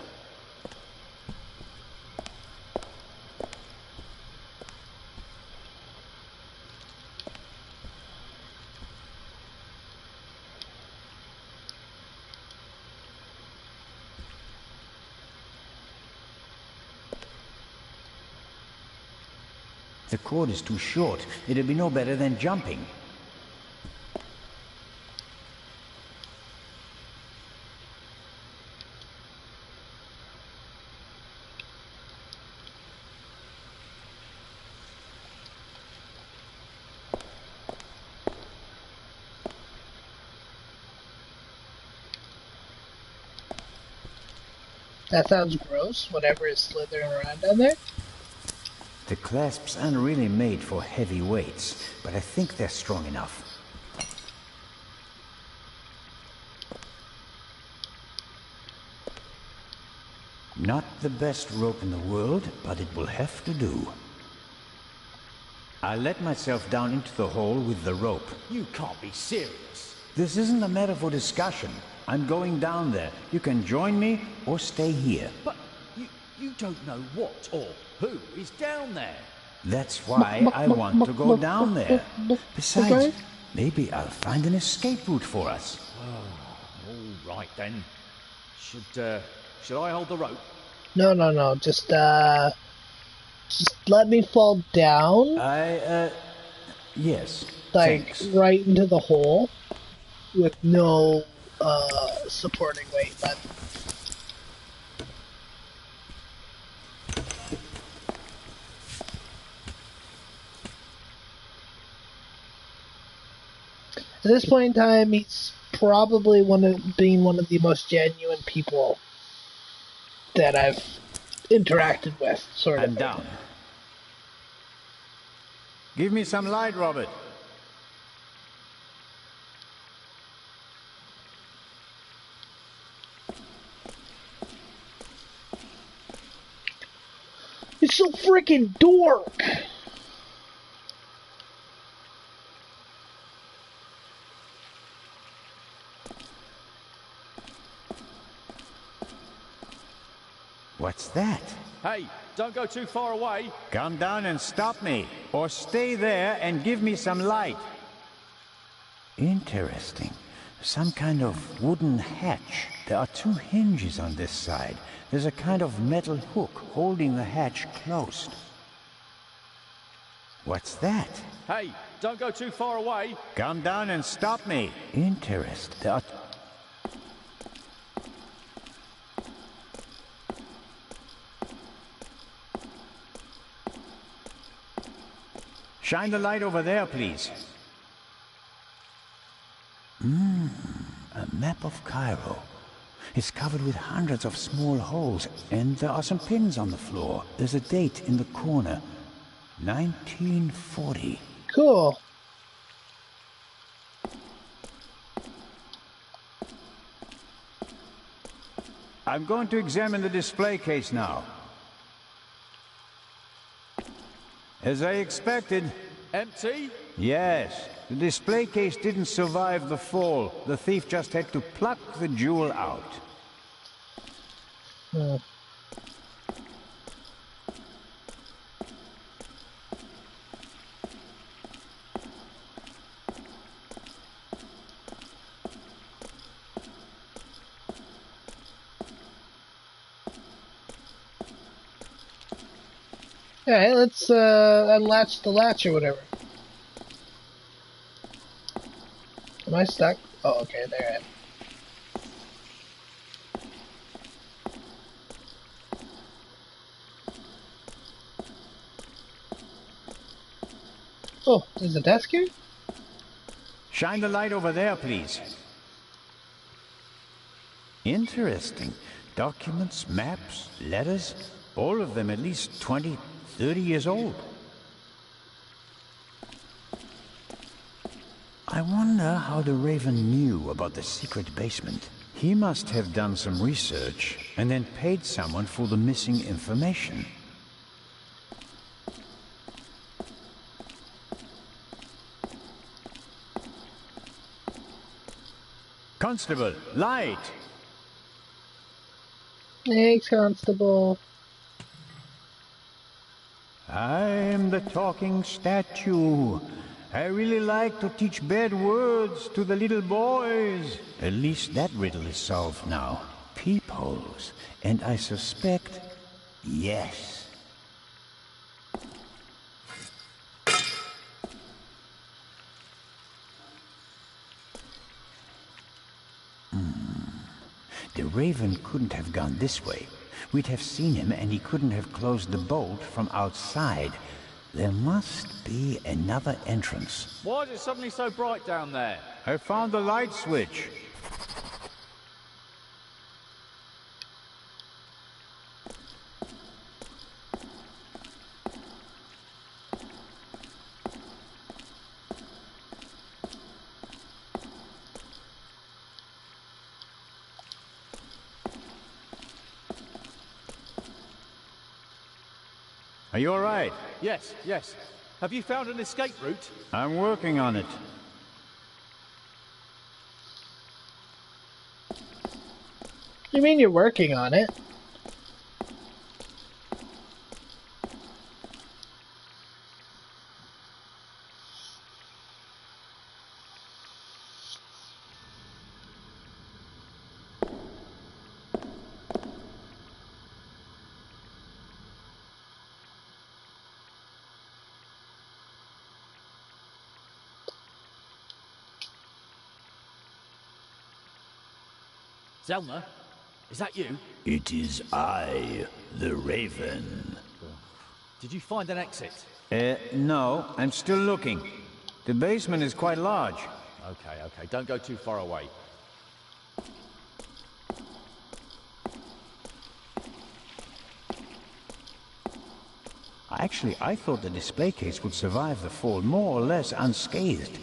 The cord is too short. It'd be no better than jumping. That sounds gross, whatever is slithering around down there. The clasps aren't really made for heavy weights, but I think they're strong enough. Not the best rope in the world, but it will have to do. I let myself down into the hole with the rope. You can't be serious. This isn't a matter for discussion. I'm going down there. You can join me or stay here. But you don't know what or who is down there. That's why I want to go down there. Besides, maybe I'll find an escape route for us. Oh, all right then. Should I hold the rope? No. Just let me fall down. Yes. Like, thanks. right into the hole with no, supporting weight, but... At this point in time, he's probably being one of the most genuine people that I've interacted with, sort of. I'm down. Give me some light, Robert. It's so freaking dork! What's that? Hey, don't go too far away. Come down and stop me, or stay there and give me some light. Interesting. Some kind of wooden hatch. There are 2 hinges on this side. There's a kind of metal hook holding the hatch closed. What's that? Hey, don't go too far away. Come down and stop me. Interesting. There are... Shine the light over there, please. A map of Cairo. It's covered with hundreds of small holes, and there are some pins on the floor. There's a date in the corner. 1940. Cool. I'm going to examine the display case now. As I expected. Empty? Yes. The display case didn't survive the fall. The thief just had to pluck the jewel out. Alright, let's unlatch the latch or whatever. Am I stuck? Oh, okay, there I am. Oh, there's a desk here? Shine the light over there, please. Interesting. Documents, maps, letters, all of them at least 20, 30 years old. I wonder how the Raven knew about the secret basement. He must have done some research and then paid someone for the missing information. Constable, light! Thanks, Constable. I'm the talking statue. I really like to teach bad words to the little boys. At least that riddle is solved now. Peepholes. And I suspect, yes. The Raven couldn't have gone this way. We'd have seen him and he couldn't have closed the bolt from outside. There must be another entrance. Why is it suddenly so bright down there? I found the light switch. Are you all right? Yes, yes. Have you found an escape route? I'm working on it. You mean you're working on it? Zelma, is that you? It is I, the Raven. Did you find an exit? No, I'm still looking. The basement is quite large. Okay, okay, don't go too far away. Actually, I thought the display case would survive the fall more or less unscathed.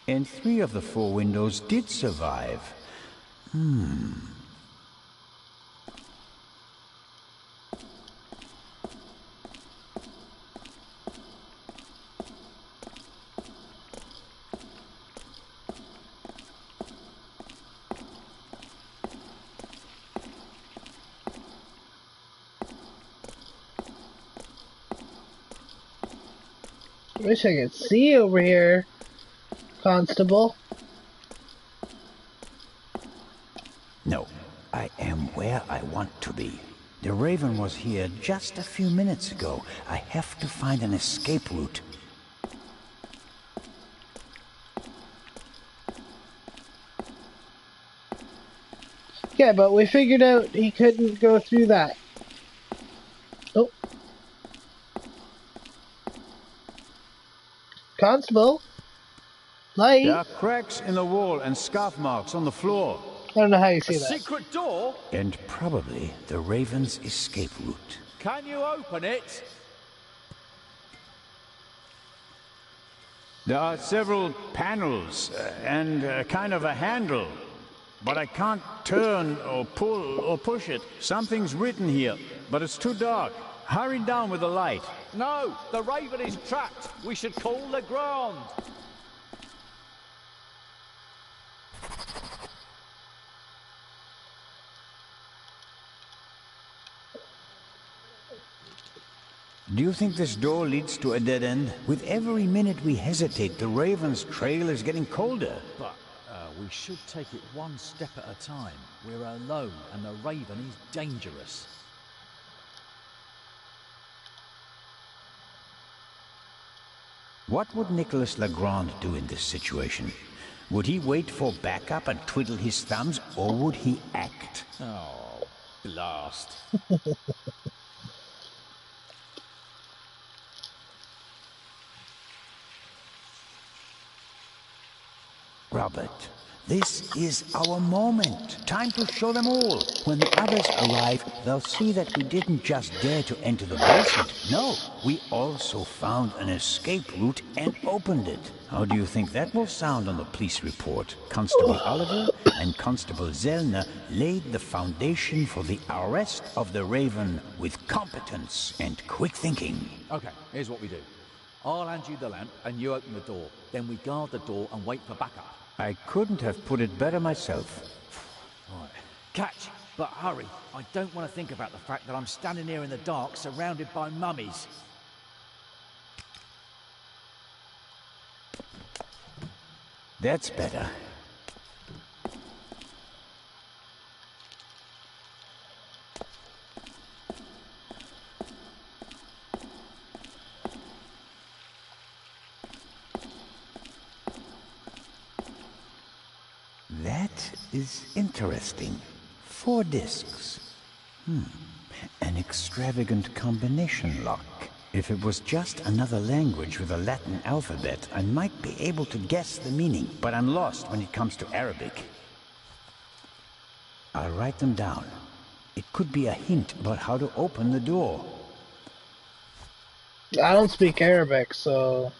And 3 of the 4 windows did survive. Wish I could see over here, Constable. No, I am where I want to be. The Raven was here just a few minutes ago. I have to find an escape route. Yeah, but we figured out he couldn't go through that. Oh. Constable? Light? There are cracks in the wall and scuff marks on the floor. I don't know how you see that. Secret door? And probably the Raven's escape route. Can you open it? There are several panels and kind of a handle. But I can't turn or pull or push it. Something's written here, but it's too dark. Hurry down with the light. No, the Raven is trapped. We should call Legrand. Do you think this door leads to a dead end? With every minute we hesitate, the Raven's trail is getting colder. But we should take it one step at a time. We're alone, and the Raven is dangerous. What would Nicholas Legrand do in this situation? Would he wait for backup and twiddle his thumbs, or would he act? Oh, blast. Robert, this is our moment. Time to show them all. When the others arrive, they'll see that we didn't just dare to enter the basement. No, we also found an escape route and opened it. How do you think that will sound on the police report? Constable Oliver and Constable Zellner laid the foundation for the arrest of the Raven with competence and quick thinking. Okay, here's what we do. I'll hand you the lamp and you open the door. Then we guard the door and wait for backup. I couldn't have put it better myself. Right. Catch, but hurry. I don't want to think about the fact that I'm standing here in the dark surrounded by mummies. That's better. That is interesting. 4 discs. An extravagant combination lock. If it was just another language with a Latin alphabet, I might be able to guess the meaning, but I'm lost when it comes to Arabic. I'll write them down. It could be a hint about how to open the door. I don't speak Arabic, so...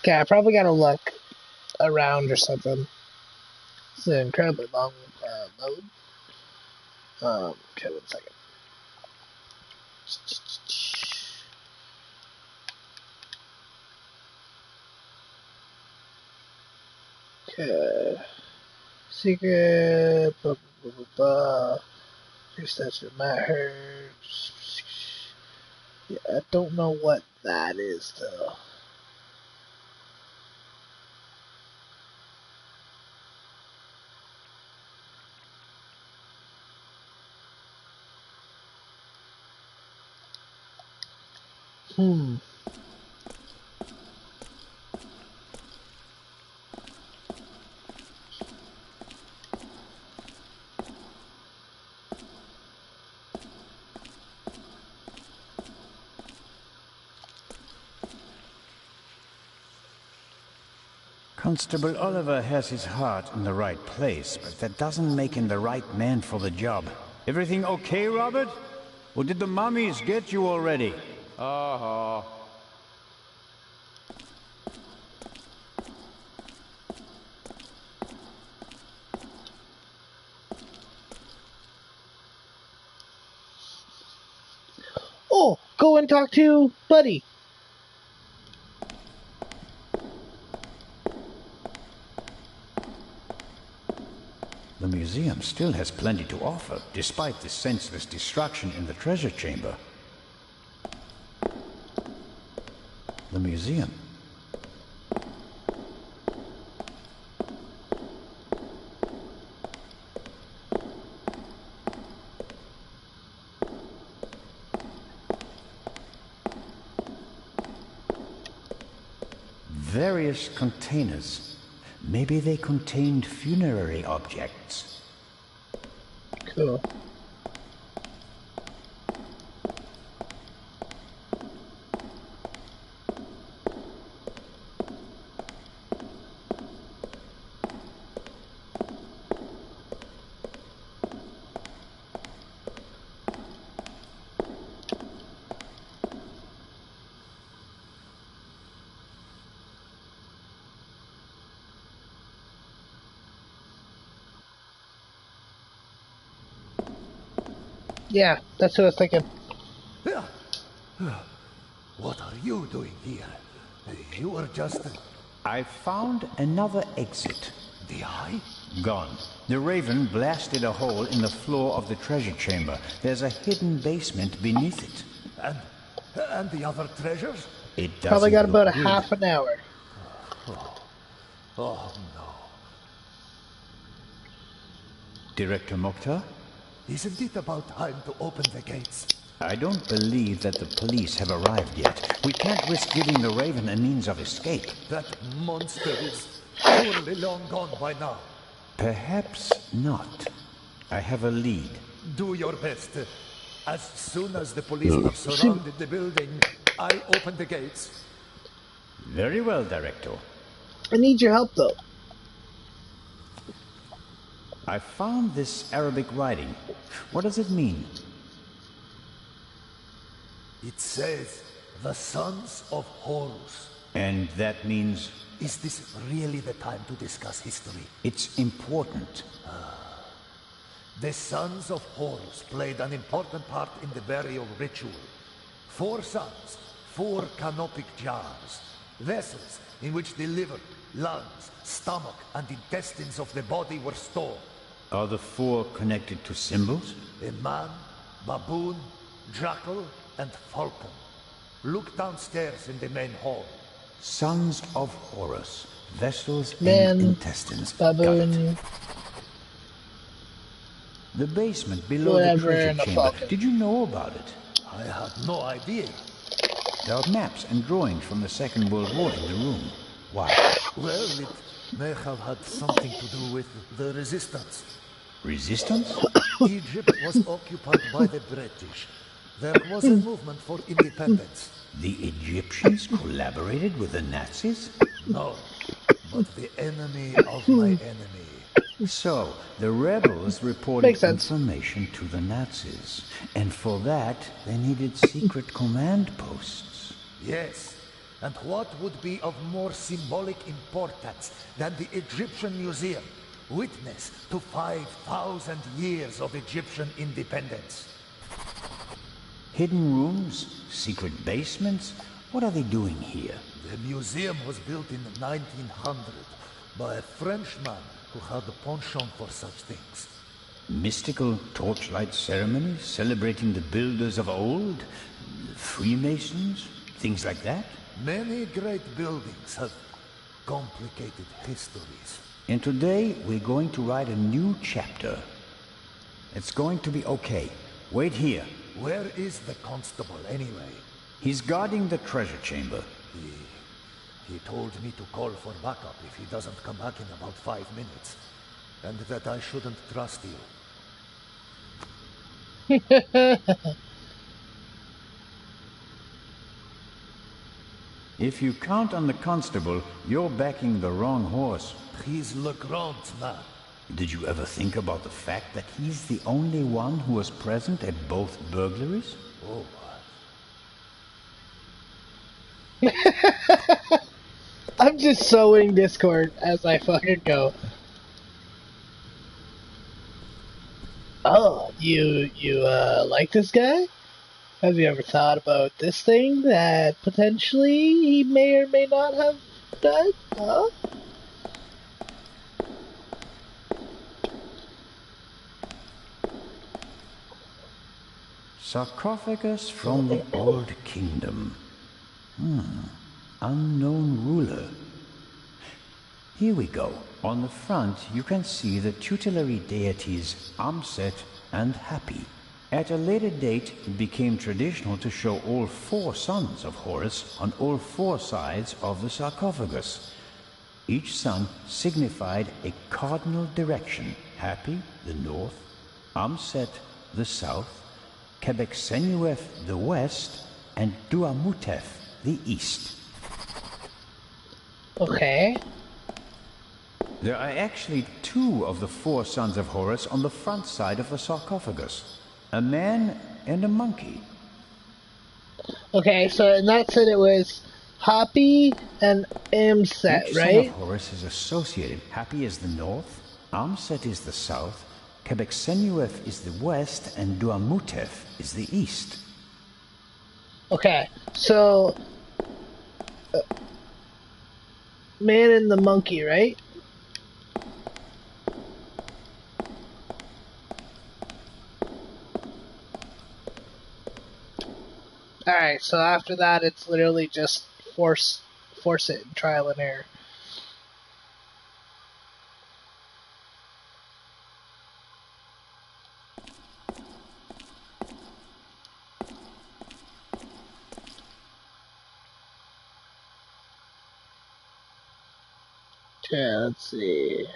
Okay, I probably gotta look around or something. It's an incredibly long load. Okay, 1 second. Okay. Secret. Blah, blah, blah, blah. Here's that's your matter. Yeah, I don't know what that is though. Constable Oliver has his heart in the right place, but that doesn't make him the right man for the job. Everything okay, Robert? Or did the mummies get you already? Uh-huh. Oh, go and talk to Buddy. The museum still has plenty to offer, despite the senseless destruction in the treasure chamber. The museum. Various containers. Maybe they contained funerary objects. Cool. Yeah, that's what I was thinking. What are you doing here? You were just... I found another exit. The eye? Gone. The Raven blasted a hole in the floor of the treasure chamber. There's a hidden basement beneath it. And the other treasures? It doesn't Probably got about look a good. half an hour. Oh no. Director Mokhtar? Isn't it about time to open the gates? I don't believe that the police have arrived yet. We can't risk giving the Raven a means of escape. That monster is surely long gone by now. Perhaps not. I have a lead. Do your best. As soon as the police have surrounded the building, I open the gates. Very well, Director. I need your help though. I found this Arabic writing. What does it mean? It says, the sons of Horus. And that means? Is this really the time to discuss history? It's important. The sons of Horus played an important part in the burial ritual. 4 sons, 4 canopic jars, vessels in which the liver, lungs, stomach, and intestines of the body were stored. Are the 4 connected to symbols? A man, baboon, jackal, and falcon. Look downstairs in the main hall. Sons of Horus. Vessels Man, and intestines. baboon. The basement below Whatever, the treasure and a chamber. falcon. Did you know about it? I had no idea. There are maps and drawings from the Second World War in the room. Why? Well, it may have had something to do with the resistance. Resistance? Egypt was occupied by the British. There was a movement for independence. The Egyptians collaborated with the Nazis? No, but the enemy of my enemy. So, the rebels reported Makes sense. information to the Nazis. And for that, they needed secret command posts. Yes, And what would be of more symbolic importance than the Egyptian Museum, witness to 5,000 years of Egyptian independence? Hidden rooms? Secret basements? What are they doing here? The museum was built in 1900 by a Frenchman who had a penchant for such things. Mystical torchlight ceremonies celebrating the builders of old? Freemasons? Things like that? Many great buildings have complicated histories. And today we're going to write a new chapter. It's going to be okay. Wait here. Where is the constable anyway? He's guarding the treasure chamber. He told me to call for backup if he doesn't come back in about 5 minutes. And that I shouldn't trust you. If you count on the constable, you're backing the wrong horse. He's Legrand's man. Did you ever think about the fact that he's the only one who was present at both burglaries? Oh. I'm just sowing discord as I fucking go. Oh, you like this guy? Have you ever thought about this thing that potentially he may or may not have done? Huh? Sarcophagus from the Old Kingdom. Unknown ruler. Here we go. On the front, you can see the tutelary deities Amset and Happy. At a later date, it became traditional to show all 4 sons of Horus on all 4 sides of the sarcophagus. Each son signified a cardinal direction. Happy, the north, Amset, the south, Quebecsenuef, the west, and Duamutef, the east. Okay. There are actually 2 of the 4 sons of Horus on the front side of the sarcophagus. A man and a monkey. Okay, so in that set it was Happy and Amset, Each right? son of Horus is associated. Happy is the north, Amset is the south, Quebecsenuef is the west, and Duamutef is the east. Okay, so man and the monkey, right? Alright, so after that it's literally just force it and trial and error. Okay, let's see.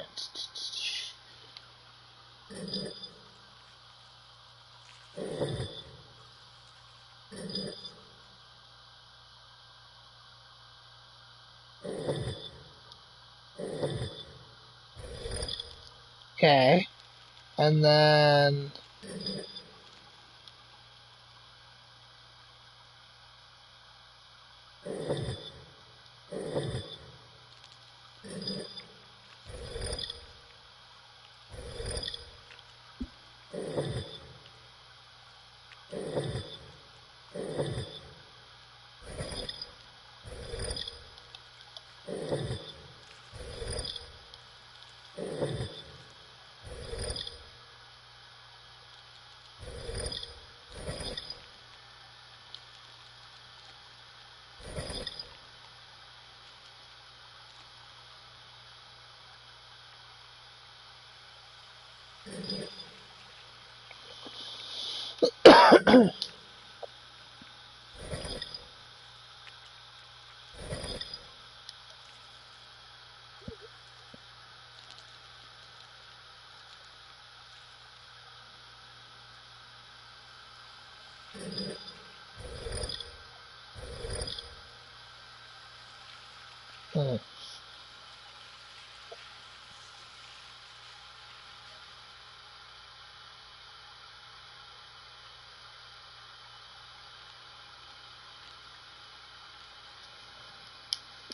Okay, and then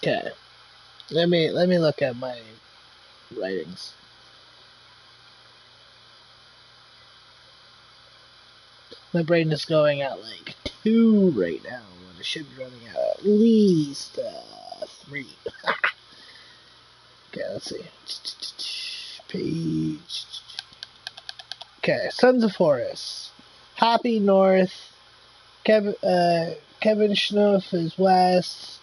Okay. Let me look at my writings. My brain is going at like 2 right now, when it should be running at least 3. Okay, let's see. Page. Okay, Sons of Horus. Happy North. Kevin Schnuff is west.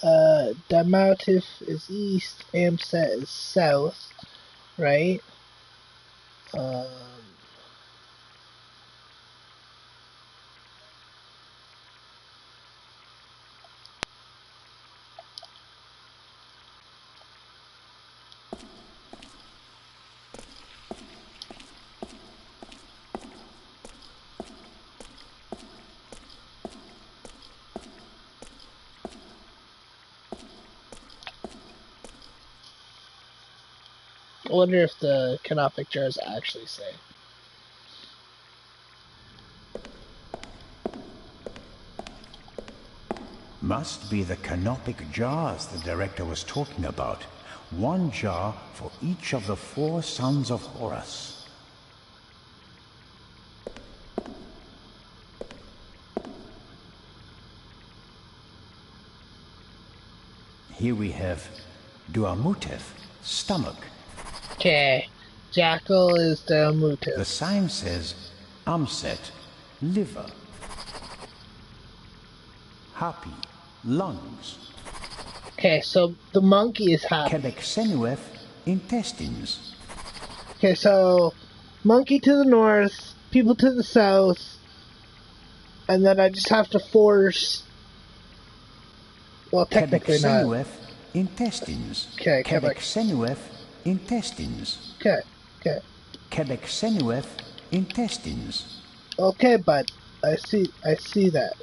Damatif is east. Amset is south. Right? Um, I wonder if the canonic jars actually say. Must be the canopic jars the director was talking about. 1 jar for each of the 4 sons of Horus. Here we have Duamutef, stomach. Okay. Jackal is Duamutef. The sign says Amset, liver. Hapi, lungs. Okay, so the monkey is Hapi. Quebec-Senuef, intestines. Okay, so monkey to the north, people to the south, and then I just have to force. Well, technically not. Quebec-Senuef, intestines. Okay, Quebec-Senuef, intestines. Okay, okay. Quebec-Senuef, intestines. Okay, bud. I see that.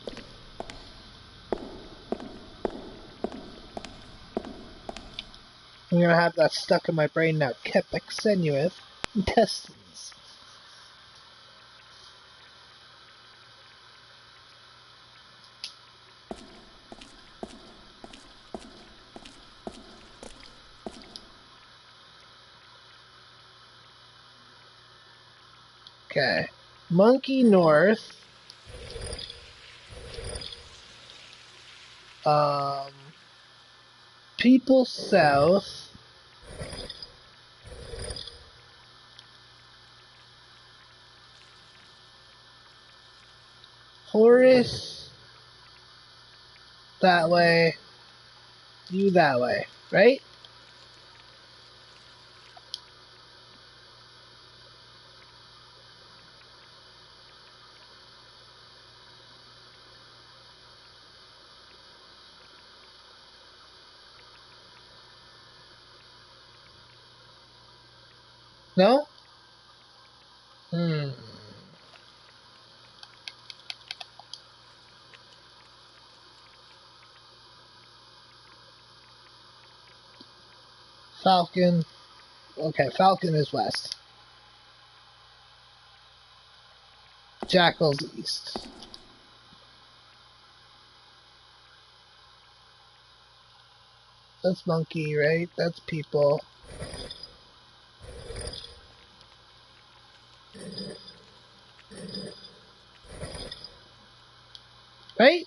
I'm gonna have that stuck in my brain now. Quebec-Senuef, intestines. Okay. Monkey north. People south. Horus that way. You that way, right? No? Falcon. Okay, Falcon is west. Jackal's east. That's monkey, right? That's people. Right?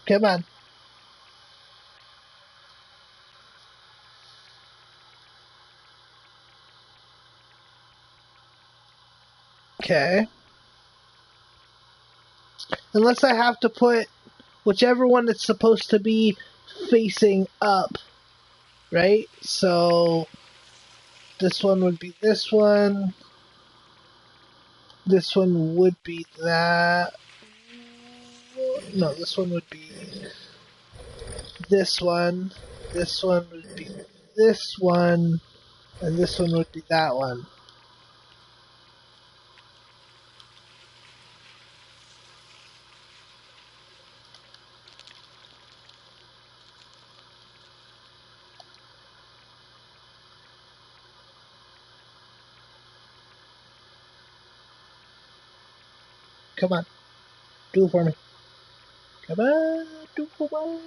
Come on. Okay. Unless I have to put whichever one it's supposed to be facing up, right? So this one would be this one. This one would be that. No, this one would be this one. This one would be this one. And this one would be that one. Come on. Do it for me. Come on. Do it for me.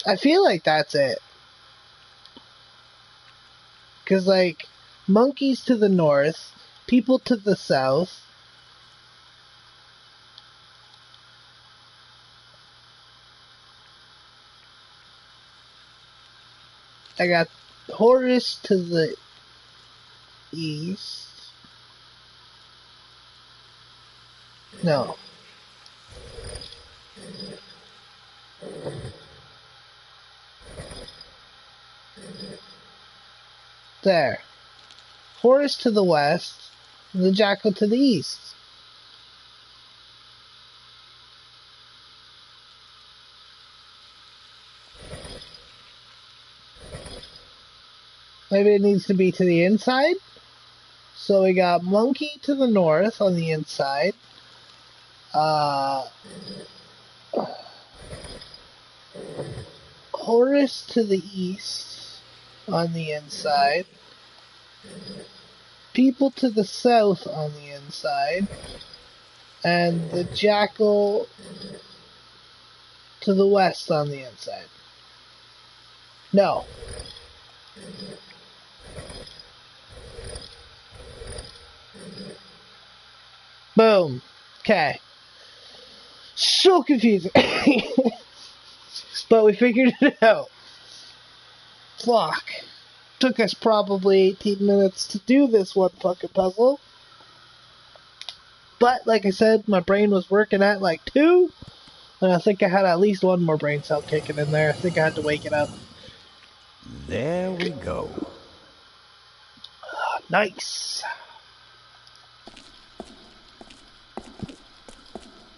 I feel like that's it. Because, like, monkeys to the north, people to the south. I got Horus to the east. No. There. Horus to the west, the Jackal to the east. Maybe it needs to be to the inside. So we got Monkey to the north on the inside. Horus to the east on the inside. People to the south on the inside. And the Jackal to the west on the inside. No. Boom. Okay. So confusing. But we figured it out. Fuck. Took us probably 18 minutes to do this one fucking puzzle. But, like I said, my brain was working at like 2. And I think I had at least one more brain cell kicking in there. I think I had to wake it up. There we go. Nice.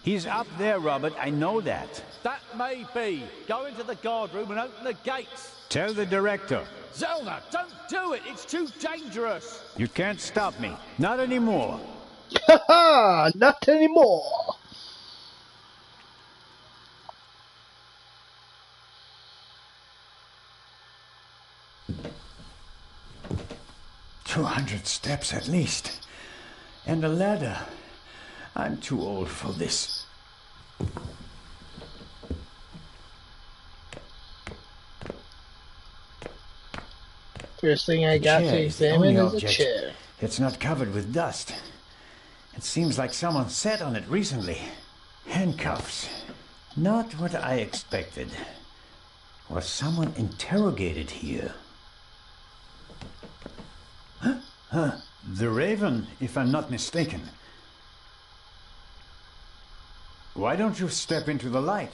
He's up there, Robert. I know that. That may be. Go into the guard room and open the gates. Tell the director. Zelna, don't do it. It's too dangerous. You can't stop me. Not anymore. Haha, not anymore. $200 steps at least. And a ladder. I'm too old for this. First thing I got to examine is a chair. It's not covered with dust. It seems like someone sat on it recently. Handcuffs. Not what I expected. Was someone interrogated here? Huh? The Raven, if I'm not mistaken. Why don't you step into the light?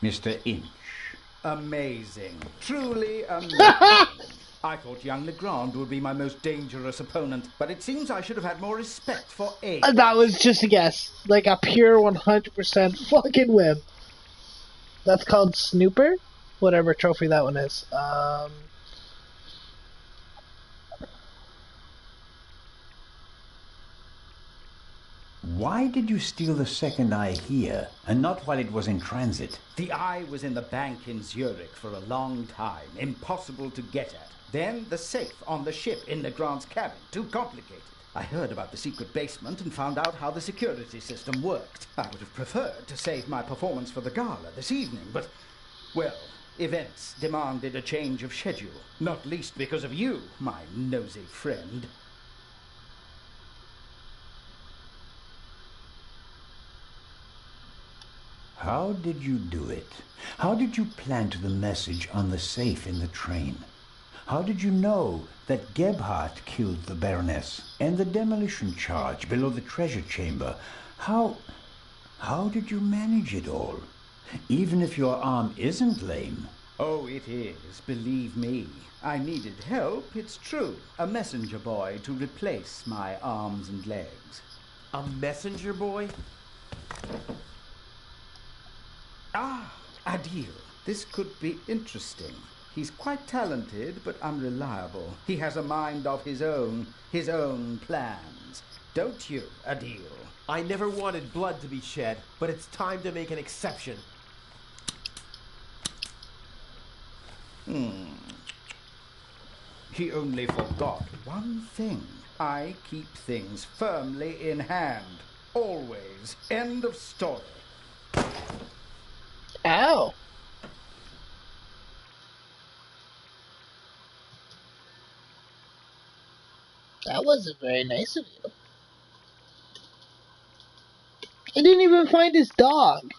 Mr. Inch. Amazing. Truly amazing. I thought young Legrand would be my most dangerous opponent, but it seems I should have had more respect for age. That was just a guess. Like a pure 100% fucking whim. That's called Snooper? whatever trophy that one is. Why did you steal the second eye here, and not while it was in transit? The eye was in the bank in Zurich for a long time, impossible to get at. Then the safe on the ship in Legrand's cabin, too complicated. I heard about the secret basement and found out how the security system worked. I would have preferred to save my performance for the gala this evening, but, well, events demanded a change of schedule. Not least because of you, my nosy friend. How did you do it? How did you plant the message on the safe in the train? How did you know that Gebhardt killed the Baroness and the demolition charge below the treasure chamber? How did you manage it all? Even if your arm isn't lame. Oh, it is, believe me. I needed help, it's true. A messenger boy to replace my arms and legs. A messenger boy? Ah, Adil. This could be interesting. He's quite talented, but unreliable. He has a mind of his own plans. Don't you, Adil? I never wanted blood to be shed, but it's time to make an exception. He only forgot one thing. I keep things firmly in hand. Always. End of story. Ow. That wasn't very nice of you. I didn't even find his dog.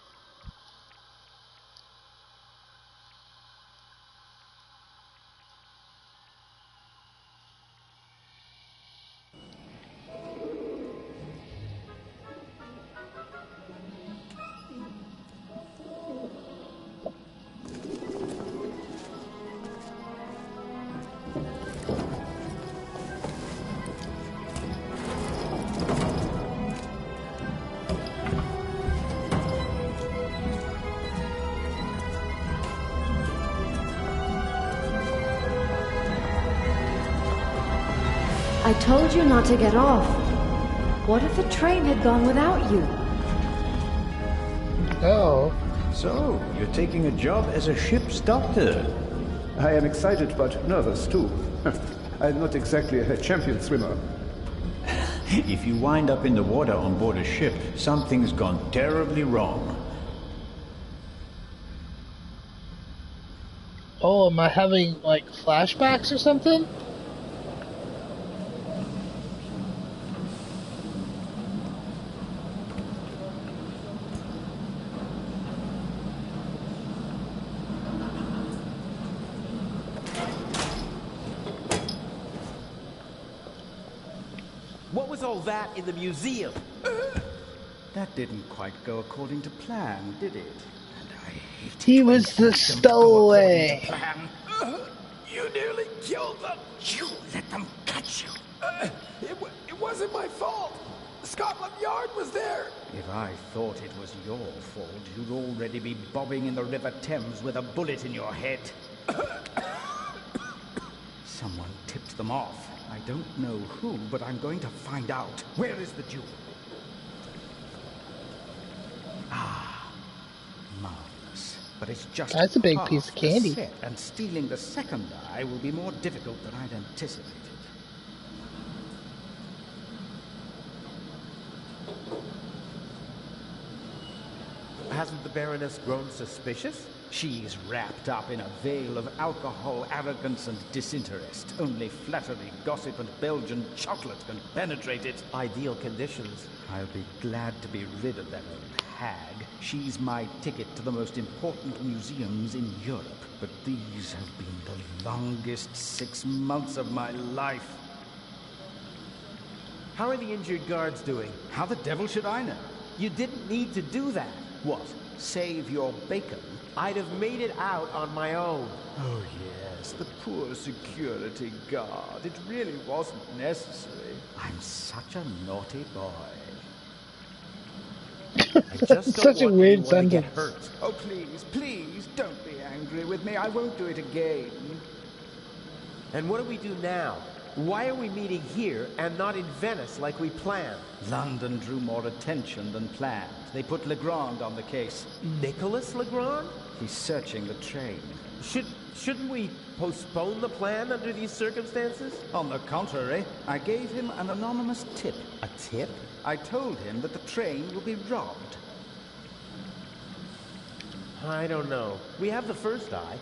I told you not to get off. What if the train had gone without you? Oh. So, you're taking a job as a ship's doctor. I am excited but nervous too. I'm not exactly a champion swimmer. If you wind up in the water on board a ship, something's gone terribly wrong. Oh, am I having, like, flashbacks or something? What was all that in the museum? That didn't quite go according to plan, did it? And I hate He was the stowaway. You nearly killed them. You let them catch you. It wasn't my fault. Scotland Yard was there. If I thought it was your fault, you'd already be bobbing in the River Thames with a bullet in your head. Someone tipped them off. I don't know who, but I'm going to find out. Where is the jewel? Ah, marvelous. But it's just That's a big piece of candy. Set, and stealing the second eye will be more difficult than I'd anticipated. Hasn't the Baroness grown suspicious? She's wrapped up in a veil of alcohol, arrogance, and disinterest. Only flattery, gossip, and Belgian chocolate can penetrate it. Ideal conditions. I'll be glad to be rid of that old hag. She's my ticket to the most important museums in Europe. But these have been the longest 6 months of my life. How are the injured guards doing? How the devil should I know? You didn't need to do that. What? Save your bacon? I'd have made it out on my own. Oh, yes, the poor security guard. It really wasn't necessary. I'm such a naughty boy. I just don't Such a want weird anyone to get sentence. hurt. Oh, please, please, don't be angry with with me. I won't do it again. And what do we do now? Why are we meeting here and not in Venice like we planned? London drew more attention than planned. They put Legrand on the case. Nicholas Legrand? He's searching the train. Shouldn't we postpone the plan under these circumstances? On the contrary, I gave him an anonymous tip. A tip? I told him that the train will be robbed. I don't know. We have the first eye,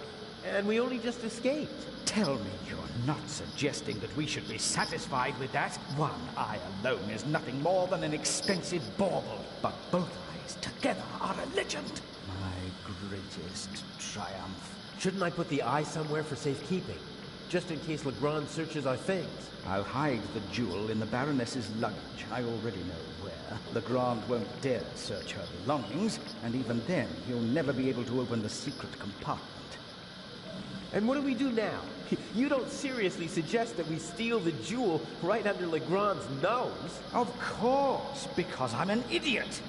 and we only just escaped. Tell me you're not suggesting that we should be satisfied with that? One eye alone is nothing more than an expensive bauble, but both eyes together are a legend. My greatest triumph. Shouldn't I put the eye somewhere for safekeeping? Just in case Legrand searches our things. I'll hide the jewel in the Baroness's luggage. I already know where. Legrand won't dare search her belongings, and even then, he'll never be able to open the secret compartment. And what do we do now? You don't seriously suggest that we steal the jewel right under Legrand's nose? Of course, because I'm an idiot.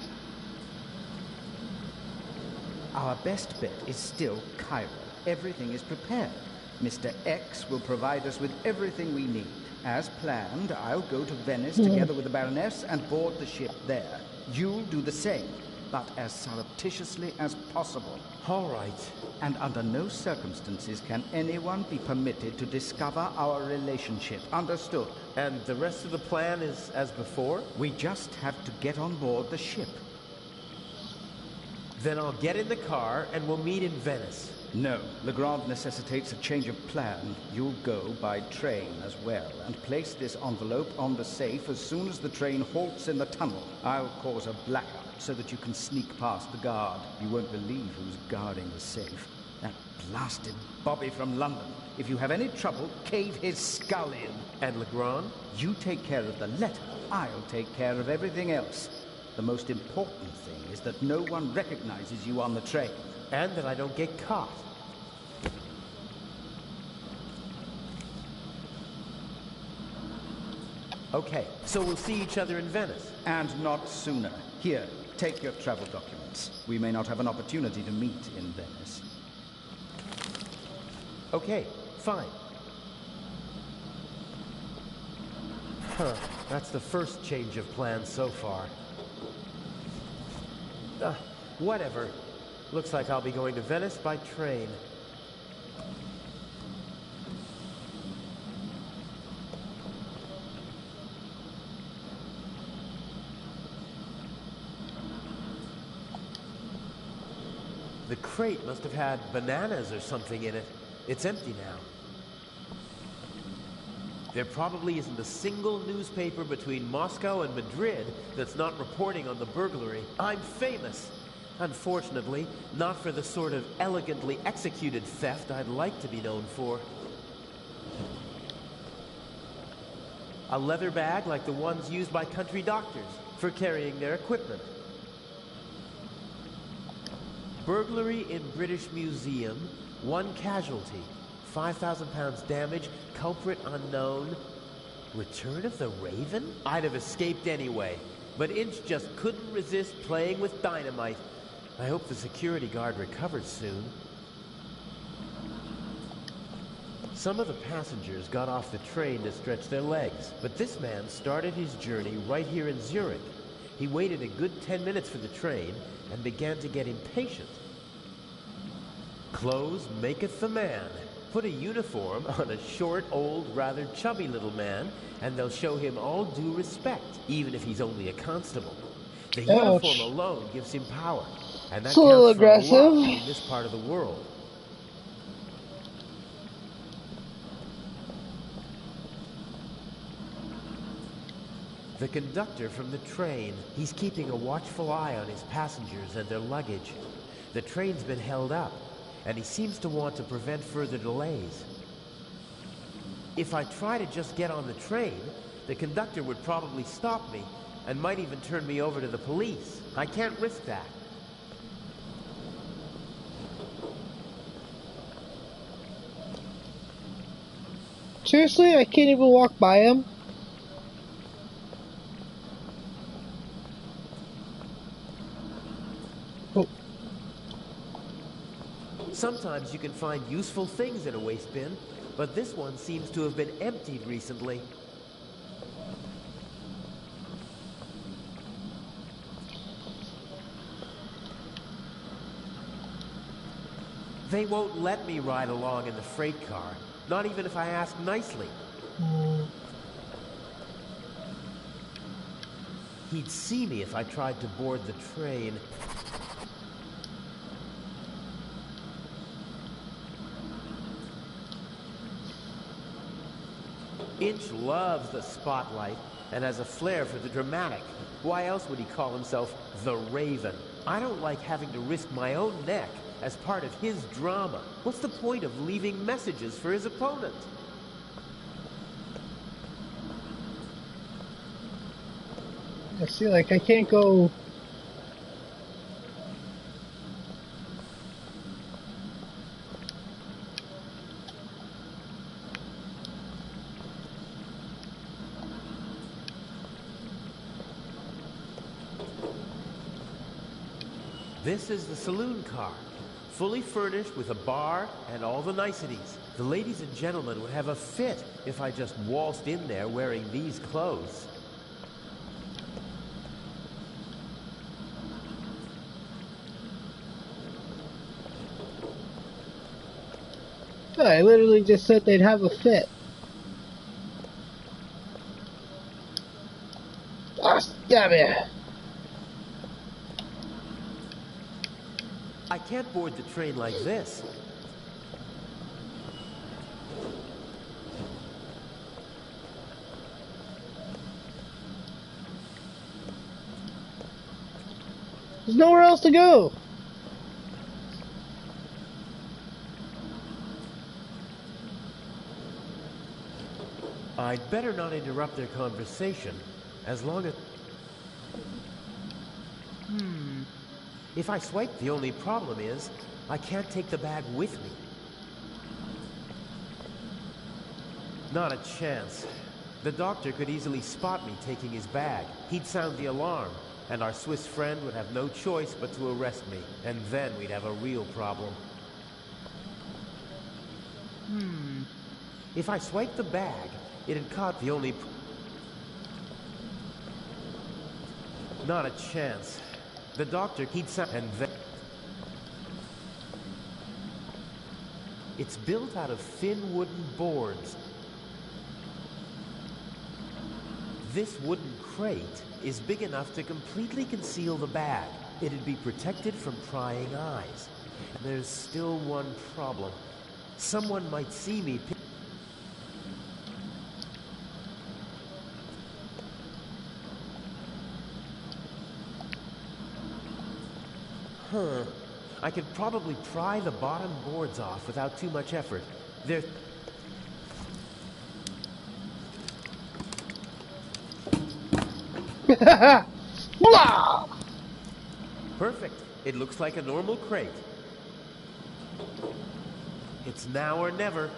Our best bet is still Cairo. Everything is prepared. Mr. X will provide us with everything we need. As planned, I'll go to Venice together with the Baroness and board the ship there. You'll do the same, but as surreptitiously as possible. All right. And under no circumstances can anyone be permitted to discover our relationship. Understood? And the rest of the plan is as before? We just have to get on board the ship. Then I'll get in the car and we'll meet in Venice. No, Legrand necessitates a change of plan. You'll go by train as well, and place this envelope on the safe as soon as the train halts in the tunnel. I'll cause a blackout so that you can sneak past the guard. You won't believe who's guarding the safe. That blasted Bobby from London. If you have any trouble, cave his skull in. And Legrand? You take care of the letter. I'll take care of everything else. The most important thing is that no one recognizes you on the train. And that I don't get caught. Okay, so we'll see each other in Venice. And not sooner. Here, take your travel documents. We may not have an opportunity to meet in Venice. Okay, fine. Huh, that's the first change of plans so far. Whatever. Looks like I'll be going to Venice by train. The crate must have had bananas or something in it. It's empty now. There probably isn't a single newspaper between Moscow and Madrid that's not reporting on the burglary. I'm famous. Unfortunately, not for the sort of elegantly executed theft I'd like to be known for. A leather bag like the ones used by country doctors for carrying their equipment. Burglary in British Museum, 1 casualty, 5,000 pounds damage, culprit unknown. Return of the Raven? I'd have escaped anyway, but Inch just couldn't resist playing with dynamite. I hope the security guard recovers soon. Some of the passengers got off the train to stretch their legs, but this man started his journey right here in Zurich. He waited a good 10 minutes for the train and began to get impatient. Clothes maketh the man. Put a uniform on a short, old, rather chubby little man, and they'll show him all due respect, even if he's only a constable. The uniform alone gives him power, and that it's a little counts for a lot aggressive in this part of the world. The conductor from the train, he's keeping a watchful eye on his passengers and their luggage. The train's been held up, and he seems to want to prevent further delays. If I try to just get on the train, the conductor would probably stop me and might even turn me over to the police. I can't risk that. Seriously? I can't even walk by him? Sometimes you can find useful things in a waste bin, but this one seems to have been emptied recently. They won't let me ride along in the freight car, not even if I ask nicely. He'd see me if I tried to board the train. Inch loves the spotlight and has a flair for the dramatic. Why else would he call himself the Raven? I don't like having to risk my own neck as part of his drama. What's the point of leaving messages for his opponent? I see, like, I can't go... This is the saloon car, fully furnished with a bar and all the niceties. The ladies and gentlemen would have a fit if I just waltzed in there wearing these clothes. I literally just said they'd have a fit. Ah, damn it. I can't board the train like this. There's nowhere else to go. I'd better not interrupt their conversation, as long as... If I swipe, the only problem is, I can't take the bag with me. Not a chance. The doctor could easily spot me taking his bag. He'd sound the alarm, and our Swiss friend would have no choice but to arrest me. And then we'd have a real problem. If I swiped the bag, it had caught the only... Not a chance. The doctor, he'd sound... And then... It's built out of thin wooden boards. This wooden crate is big enough to completely conceal the bag. It'd be protected from prying eyes. There's still one problem. Someone might see me pick... I could probably pry the bottom boards off without too much effort. They're... Perfect. It looks like a normal crate. It's now or never.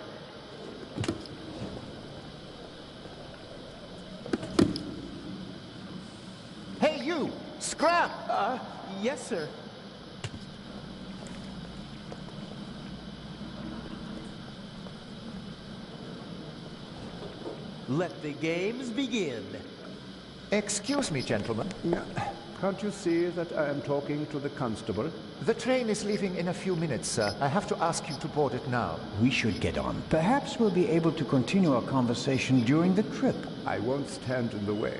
Hey, you! Scrap! Yes, sir. Let the games begin. Excuse me, gentlemen. Can't you see that I am talking to the constable? The train is leaving in a few minutes, sir. I have to ask you to board it now. We should get on. Perhaps we'll be able to continue our conversation during the trip. I won't stand in the way.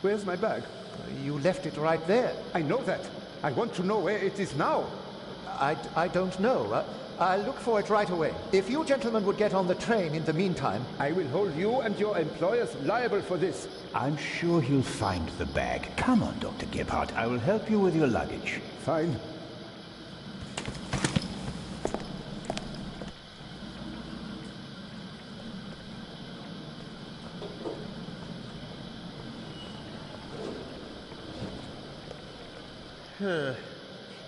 Where's my bag? You left it right there. I know that. I want to know where it is now. I don't know. I'll look for it right away. If you gentlemen would get on the train in the meantime... I will hold you and your employers liable for this. I'm sure he'll find the bag. Come on, Dr. Gebhardt. I will help you with your luggage. Fine.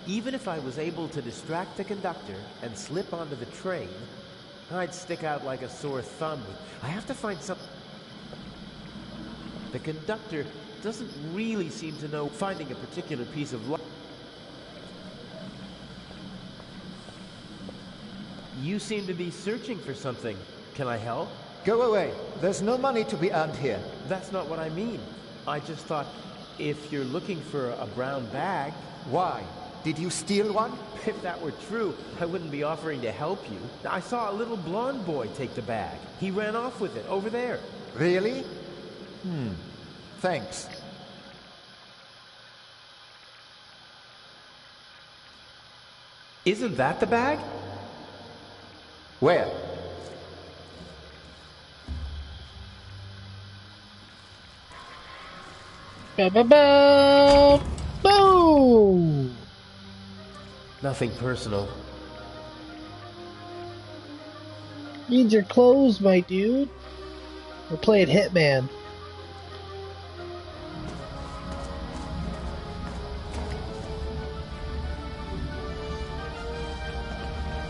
Even if I was able to distract the conductor and slip onto the train, I'd stick out like a sore thumb. I have to find some... The conductor doesn't really seem to know finding a particular piece of luggage. You seem to be searching for something. Can I help? Go away. There's no money to be earned here. That's not what I mean. I just thought, if you're looking for a brown bag... Why? Did you steal one? If that were true, I wouldn't be offering to help you. I saw a little blonde boy take the bag. He ran off with it, over there. Really? Thanks. Isn't that the bag? Where? Ba-ba-ba! Boom! Nothing personal. Needs your clothes, my dude. We're playing Hitman.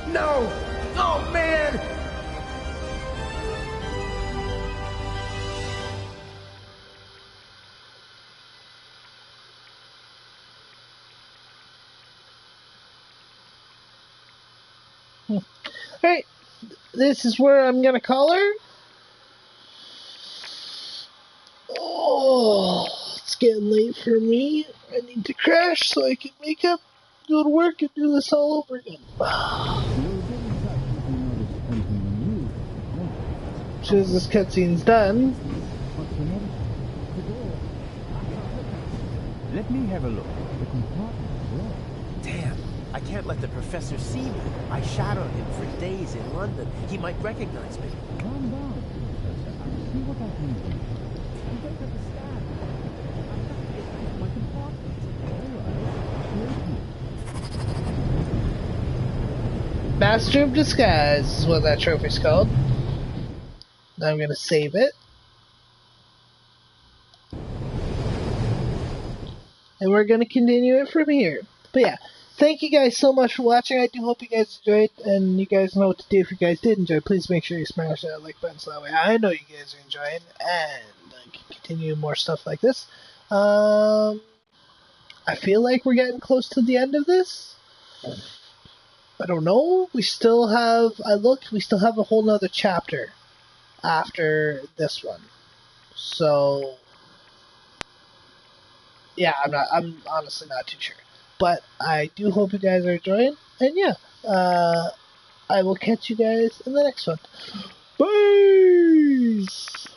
No! Oh, man! Alright, this is where I'm gonna call her. Oh, it's getting late for me. I need to crash so I can wake up, go to work, and do this all over again. As soon as this cutscene's done. Let me have a look. Damn, I can't let the professor see me. I shadowed him for days in London. He might recognize me. Calm down, Professor. I see what I can do. You don't understand. Master of Disguise is what that trophy's called. Now I'm gonna save it. And we're gonna continue it from here. But yeah, thank you guys so much for watching. I do hope you guys enjoyed, and you guys know what to do if you guys did enjoy. Please make sure you smash that like button so that way I know you guys are enjoying, and I can continue more stuff like this. I feel like we're getting close to the end of this. I don't know. We still have, we still have a whole nother chapter after this one. So, yeah, I'm honestly not too sure. But I do hope you guys are enjoying, and yeah, I will catch you guys in the next one. Peace!